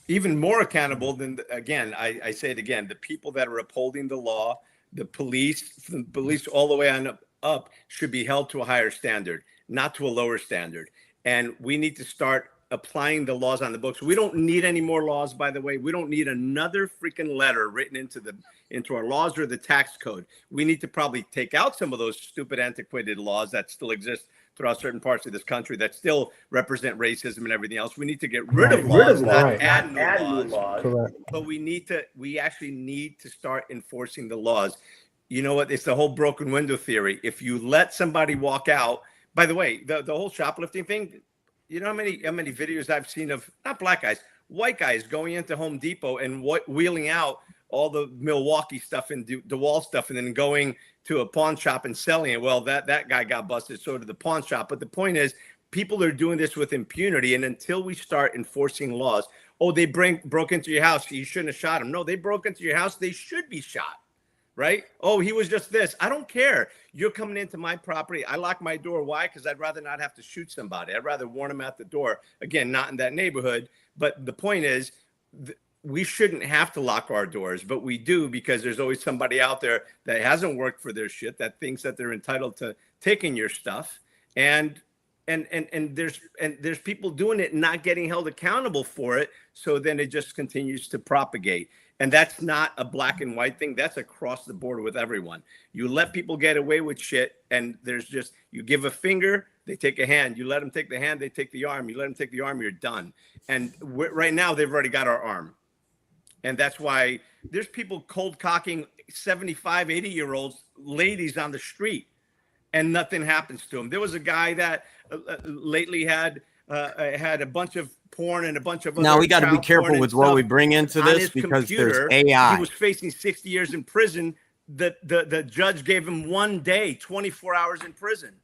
even more accountable than, again, I say it again, the people that are upholding the law, the police all the way on up should be held to a higher standard, not to a lower standard. And we need to start applying the laws on the books. We don't need any more laws, by the way. We don't need another freaking letter written into our laws or the tax code. We need to probably take out some of those stupid antiquated laws that still exist throughout certain parts of this country that still represent racism and everything else. We need to get rid of laws, not add new laws. Correct. But we actually need to start enforcing the laws. You know what? It's the whole broken window theory. If you let somebody walk out, by the way, the whole shoplifting thing, you know how many videos I've seen of not black guys, white guys going into Home Depot and wheeling out all the Milwaukee stuff and DeWalt stuff and then going to a pawn shop and selling it. Well, that guy got busted, so did the pawn shop. But the point is, people are doing this with impunity. And until we start enforcing laws, oh, they broke into your house, you shouldn't have shot him. No, they broke into your house, they should be shot. Right? Oh, he was just this. I don't care. You're coming into my property. I lock my door. Why? Because I'd rather not have to shoot somebody. I'd rather warn them at the door. Again, not in that neighborhood. But the point is, we shouldn't have to lock our doors, but we do, because there's always somebody out there that hasn't worked for their shit, that thinks that they're entitled to taking your stuff. And there's people doing it and not getting held accountable for it. So then it just continues to propagate. And that's not a black and white thing. That's across the board with everyone. You let people get away with shit, and there's just, you give a finger, they take a hand. You let them take the hand, they take the arm. You let them take the arm, you're done. And right now, they've already got our arm. And that's why there's people cold cocking 75, 80-year-olds, ladies on the street, and nothing happens to them. There was a guy that lately had a bunch of porn and a bunch of other. Now we got to be careful with what we bring into this, because there's AI. He was facing 60 years in prison. The judge gave him 1 day, 24 hours in prison.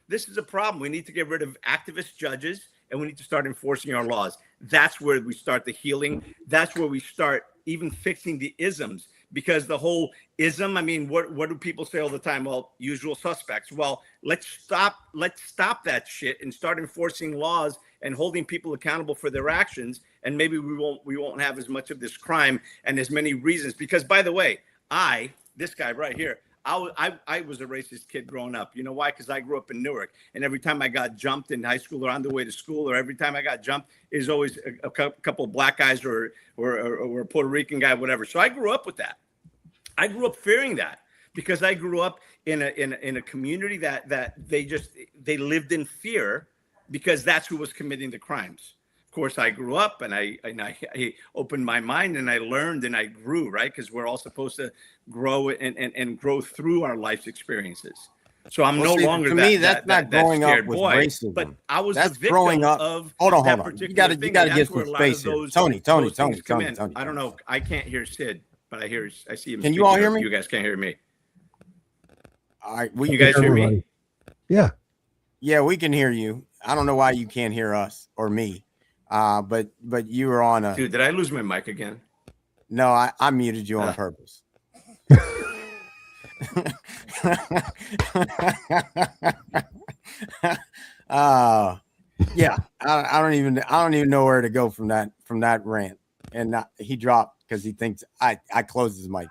This is a problem. We need to get rid of activist judges, and we need to start enforcing our laws. That's where we start the healing. That's where we start even fixing the isms, because the whole ism, I mean, what do people say all the time? Well, usual suspects. Well, let's stop that shit and start enforcing laws and holding people accountable for their actions. And maybe we won't have as much of this crime and as many reasons. Because, by the way, this guy right here, I was a racist kid growing up. You know why? Because I grew up in Newark, and every time I got jumped in high school or on the way to school, or every time I got jumped, is always a couple of black guys or a Puerto Rican guy, whatever. So I grew up with that. I grew up fearing that, because I grew up in a community that they lived in fear, because that's who was committing the crimes. Of course, I grew up, and I opened my mind, and I learned, and I grew, right? Because we're all supposed to grow and grow through our life's experiences. So I'm no longer to me, that's not growing up with racism. But I was that's the victim growing up. Of hold on. You got to get some space here. Tony. I don't know. I can't hear Sid, but I see him. Can you all hear me? You guys can't hear me. All right. You guys hear me? Yeah. Yeah, we can hear you. I don't know why you can't hear us or me. But you were on a. Dude, did I lose my mic again? No, I muted you on purpose. Yeah, I don't even know where to go from that rant. And he dropped because he thinks I closed his mic.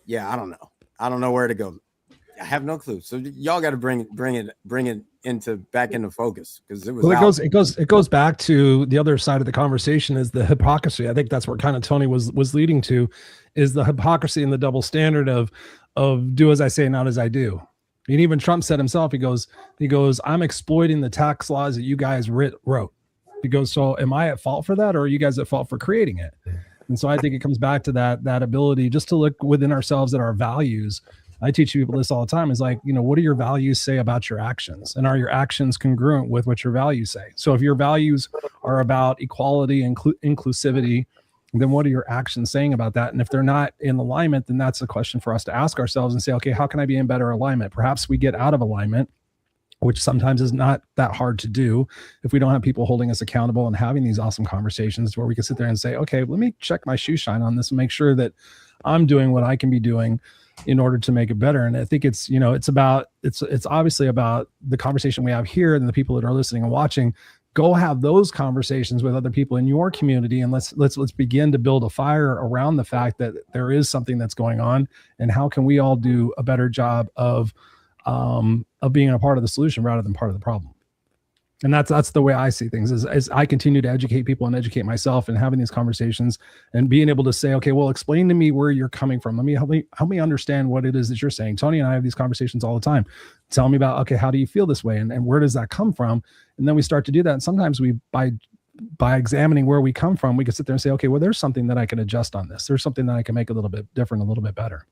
Yeah, I don't know. I don't know where to go. I have no clue. So y'all got to bring it back into focus, because it was. Well, it goes back to the other side of the conversation, is the hypocrisy. I think that's where kind of Tony was leading to, is the hypocrisy and the double standard of do as I say, not as I do. And even Trump said himself, he goes, I'm exploiting the tax laws that you guys wrote. He goes, so am I at fault for that, or are you guys at fault for creating it? And so I think it comes back to that ability just to look within ourselves at our values. I teach people this all the time, is like, what do your values say about your actions? And are your actions congruent with what your values say? So if your values are about equality and inclusivity, then what are your actions saying about that? And if they're not in alignment, then that's a question for us to ask ourselves and say, okay, how can I be in better alignment? Perhaps we get out of alignment, which sometimes is not that hard to do if we don't have people holding us accountable and having these awesome conversations where we can sit there and say, okay, let me check my shoe shine on this and make sure that I'm doing what I can be doing in order to make it better. And I think it's obviously about the conversation we have here, and the people that are listening and watching. Go have those conversations with other people in your community, and let's begin to build a fire around the fact that there is something that's going on, and how can we all do a better job of being a part of the solution rather than part of the problem. And that's the way I see things, as I continue to educate people and educate myself, and having these conversations and being able to say, okay, well, explain to me where you're coming from. Help me understand what it is that you're saying. Tony and I have these conversations all the time. Tell me about, okay, how do you feel this way? And where does that come from? And then we start to do that. And sometimes by examining where we come from, we can sit there and say, okay, well, there's something that I can adjust on this. There's something that I can make a little bit different, a little bit better.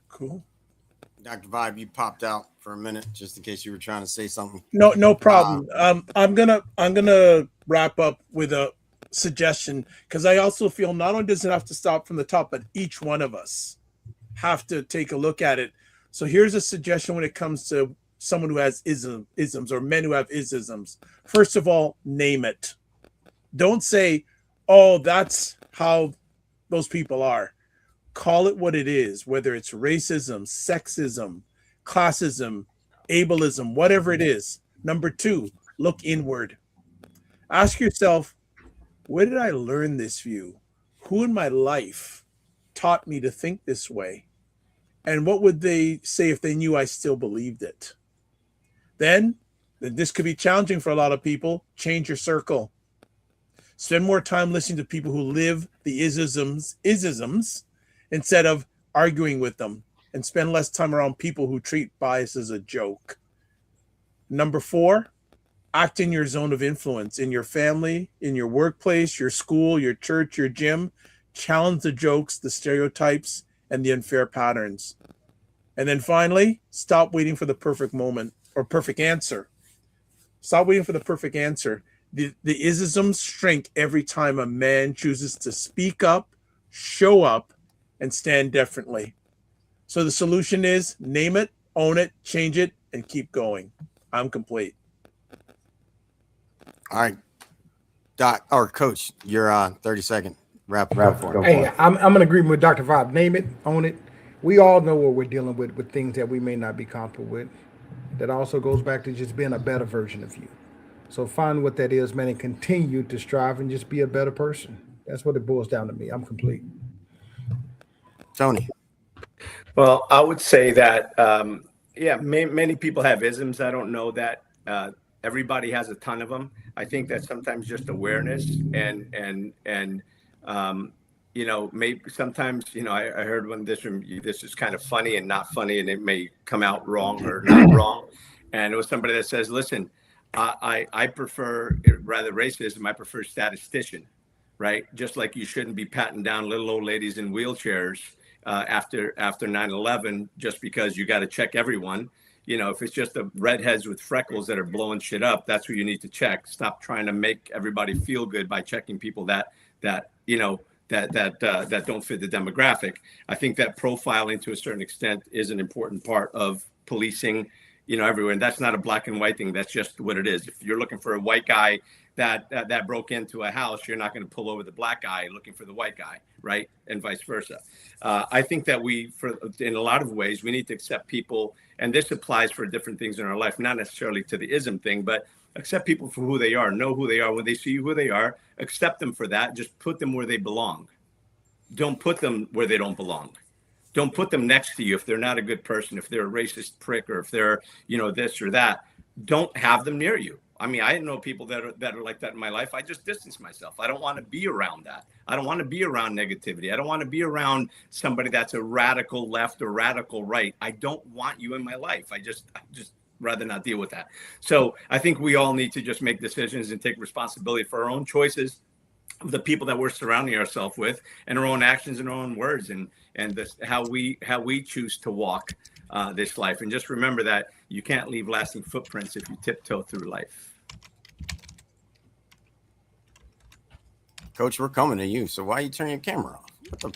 Cool. Dr. Vibe, you popped out for a minute just in case you were trying to say something. No problem. I'm gonna wrap up with a suggestion, because I also feel not only does it have to stop from the top, but each one of us have to take a look at it. So here's a suggestion when it comes to someone who has isms, or men who have isms. First of all, name it. Don't say, oh, that's how those people are. Call it what it is, whether it's racism, sexism, classism, ableism, whatever it is. Number two, look inward. Ask yourself, where did I learn this view? Who in my life taught me to think this way? And what would they say if they knew I still believed it? Then this could be challenging for a lot of people. Change your circle. Spend more time listening to people who live the isms instead of arguing with them, and spend less time around people who treat bias as a joke. Number 4, act in your zone of influence, in your family, in your workplace, your school, your church, your gym. Challenge the jokes, the stereotypes, and the unfair patterns. And then finally, stop waiting for the perfect moment or perfect answer. Stop waiting for the perfect answer. The isms shrink every time a man chooses to speak up, show up, and stand differently. So the solution is name it, own it, change it, and keep going. I'm complete. All right, Doc or Coach, your 30-second wrap for Hey, I'm in agreement with Dr. Vibe. Name it, own it. We all know what we're dealing with things that we may not be comfortable with. That also goes back to just being a better version of you. So find what that is, man, and continue to strive and just be a better person. That's what it boils down to me. I'm complete. Tony. Well, I would say that, many people have isms. I don't know that everybody has a ton of them. I think that sometimes just awareness and maybe sometimes, I heard one this is kind of funny and not funny, and it may come out wrong or not wrong. And it was somebody that says, listen, I prefer, rather racism, I prefer statistician, right? Just like you shouldn't be patting down little old ladies in wheelchairs after 9/11 just because you got to check everyone. If it's just the redheads with freckles that are blowing shit up, that's who you need to check. Stop trying to make everybody feel good by checking people that don't fit the demographic. I think that profiling to a certain extent is an important part of policing, everywhere. And that's not a black and white thing. That's just what it is. If you're looking for a white guy that broke into a house, you're not going to pull over the black guy looking for the white guy, right? And vice versa. I think that in a lot of ways, we need to accept people, and this applies for different things in our life, not necessarily to the ism thing, but accept people for who they are, know who they are. When they see who they are, accept them for that. Just put them where they belong. Don't put them where they don't belong. Don't put them next to you if they're not a good person, if they're a racist prick, or if they're, this or that. Don't have them near you. I mean, I know people that are like that in my life. I just distance myself. I don't want to be around that. I don't want to be around negativity. I don't want to be around somebody that's a radical left or radical right. I don't want you in my life. I just rather not deal with that. So I think we all need to just make decisions and take responsibility for our own choices, of the people that we're surrounding ourselves with, and our own actions and our own words, and how we choose to walk this life. And just remember that you can't leave lasting footprints if you tiptoe through life. Coach, we're coming to you. So why are you turning your camera off? What the?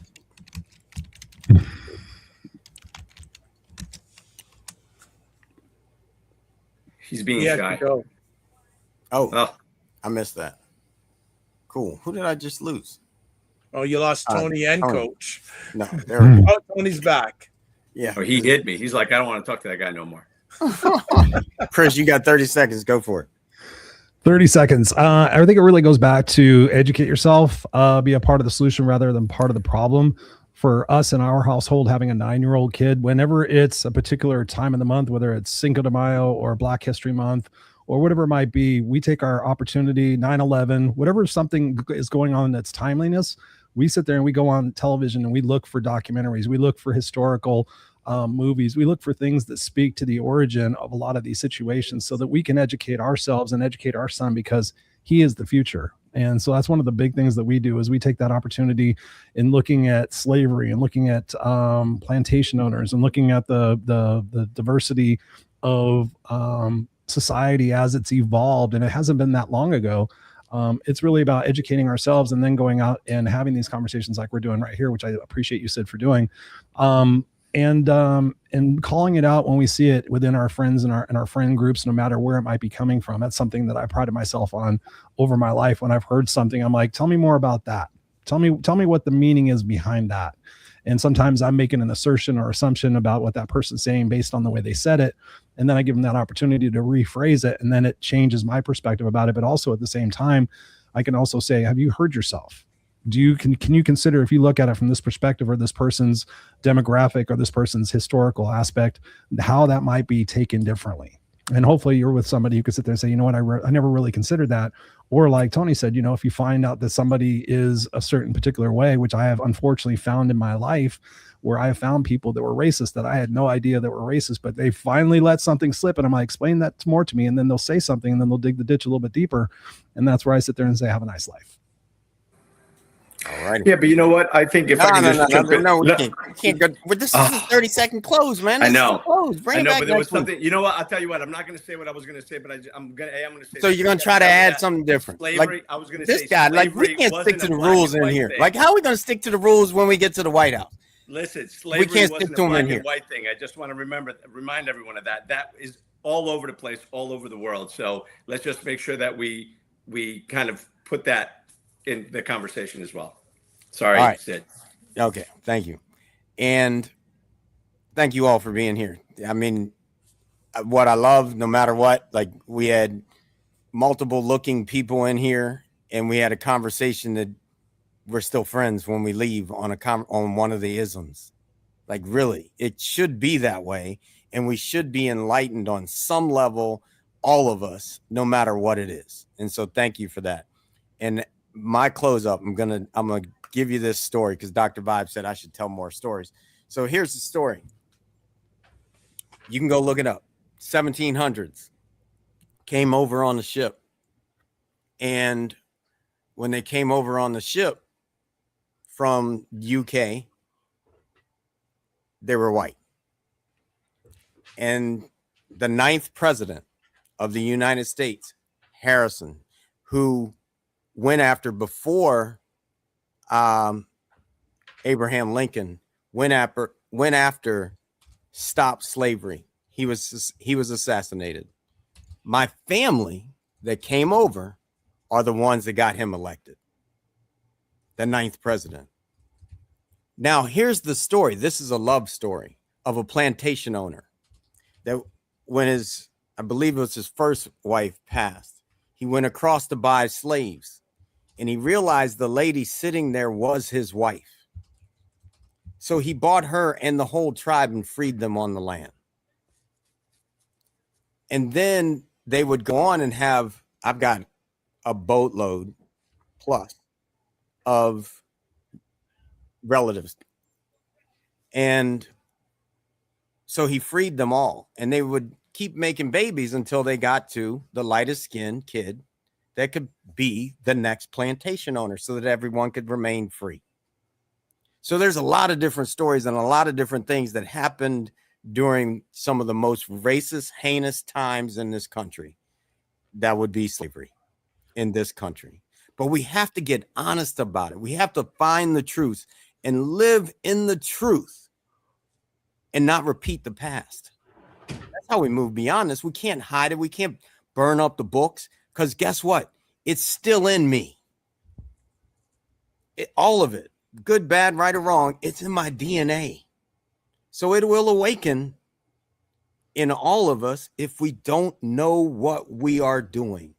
He's being shy. Oh, I missed that. Cool. Who did I just lose? Oh, you lost Tony and Coach. No, there we go. Oh, Tony's back. Yeah. Oh, he hit me. He's like, I don't want to talk to that guy no more. Chris, you got 30 seconds. Go for it. 30 seconds. I think it really goes back to educate yourself, be a part of the solution rather than part of the problem. For us in our household, having a 9-year-old kid, whenever it's a particular time of the month, whether it's Cinco de Mayo or Black History Month or whatever it might be, we take our opportunity, 9/11, whatever something is going on that's timeliness, we sit there and we go on television and we look for documentaries. We look for historical movies. We look for things that speak to the origin of a lot of these situations so that we can educate ourselves and educate our son, because he is the future. And so that's one of the big things that we do is we take that opportunity in looking at slavery and looking at plantation owners and looking at the diversity of society as it's evolved. And it hasn't been that long ago. It's really about educating ourselves and then going out and having these conversations like we're doing right here, which I appreciate you, Sid, for doing. And calling it out when we see it within our friends and our friend groups, no matter where it might be coming from. That's something that I prided myself on over my life. When I've heard something, I'm like, tell me more about that. Tell me what the meaning is behind that. And sometimes I'm making an assertion or assumption about what that person's saying based on the way they said it. And then I give them that opportunity to rephrase it. And then it changes my perspective about it. But also at the same time, I can also say, have you heard yourself? Can you consider, if you look at it from this perspective or this person's demographic or this person's historical aspect, how that might be taken differently? And hopefully you're with somebody who could sit there and say, you know what, I never really considered that. Or like Tony said, you know, if you find out that somebody is a certain particular way, which I have unfortunately found in my life, where I have found people that were racist that I had no idea that were racist, but they finally let something slip. And I'm like, explain that more to me. And then they'll say something and then they'll dig the ditch a little bit deeper. And that's where I sit there and say, have a nice life. All right. Yeah, but you know what? I think if I can just jump in. We can't go. Well, this is a 30-second close, man. I know. Close. Bring it back but there was next week. something. You know what? I'll tell you what. I'm not going to say what I was going to say, but I'm going to say. So you're going to try to add something different. Slavery. Like, I was going to this say guy, like, we can't stick to the rules in here. Like, how are we going to stick to the rules when we get to the White House? Listen, slavery we can't wasn't stick to a them black in here. and white thing. I just want to remind everyone of that. That is all over the place, all over the world. So let's just make sure that we kind of put that in the conversation as well. Sorry, all right. Sid. Okay, thank you. And thank you all for being here. I mean, what I love, no matter what, like we had multiple looking people in here and we had a conversation that we're still friends when we leave on on one of the isms. Like really, it should be that way. And we should be enlightened on some level, all of us, no matter what it is. And so thank you for that. And my close up, I'm gonna give you this story because Dr. Vibe said I should tell more stories. So here's the story. You can go look it up. 1700s came over on the ship. And when they came over on the ship from UK, they were white. And the 9th president of the United States, Harrison, who went after before Abraham Lincoln went after stop slavery. He was assassinated. My family that came over are the ones that got him elected, the 9th president. Now here's the story. This is a love story of a plantation owner that when I believe it was his first wife passed, he went across to buy slaves. And he realized the lady sitting there was his wife. So he bought her and the whole tribe and freed them on the land. And then they would go on and I've got a boatload plus of relatives. And so he freed them all. And they would keep making babies until they got to the lightest skinned kid that could be the next plantation owner so that everyone could remain free. So there's a lot of different stories and a lot of different things that happened during some of the most racist, heinous times in this country. That would be slavery in this country. But we have to get honest about it. We have to find the truth and live in the truth and not repeat the past. That's how we move beyond this. We can't hide it. We can't burn up the books. Because guess what? It's still in me. All of it, good, bad, right, or wrong, it's in my DNA. So it will awaken in all of us if we don't know what we are doing.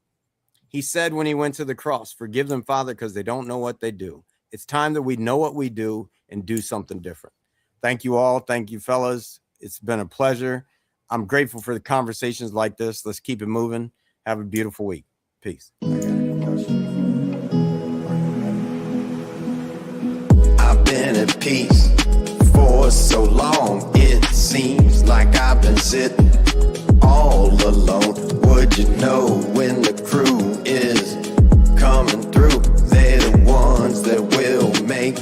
He said when he went to the cross, forgive them, Father, because they don't know what they do. It's time that we know what we do and do something different. Thank you all. Thank you, fellas. It's been a pleasure. I'm grateful for the conversations like this. Let's keep it moving. Have a beautiful week. Peace. I've been at peace for so long. It seems like I've been sitting all alone. Would you know when the crew is coming through? They're the ones that will make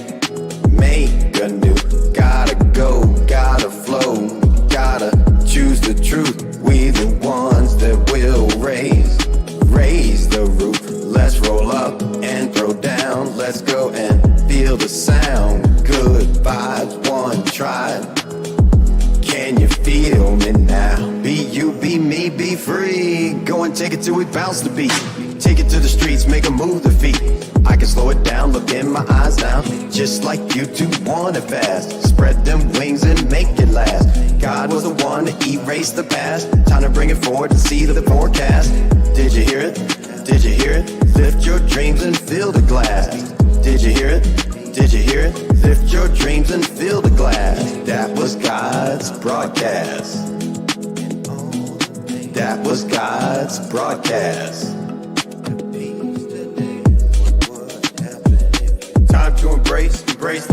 anew. Gotta go, gotta flow, gotta choose the truth. We the ones that will raise the roof. Let's roll up and throw down. Let's go and feel the sound. Good vibes, one tribe. Can you feel me now? Be you, be me, be free. Go and take it till we bounce the beat. Take it to the streets, make a move the feet. I can slow it down, look in my eyes now. Just like you two want it fast. Spread them wings and make it last. God was the one to erase the past. Time to bring it forward to see the forecast. Did you hear it? Did you hear it? Lift your dreams and fill the glass. Did you hear it? Did you hear it? Lift your dreams and fill the glass. That was God's broadcast. That was God's broadcast. Time to embrace the peace.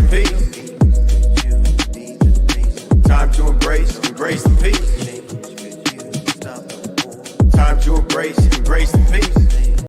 Time to embrace the peace. Time to embrace the peace.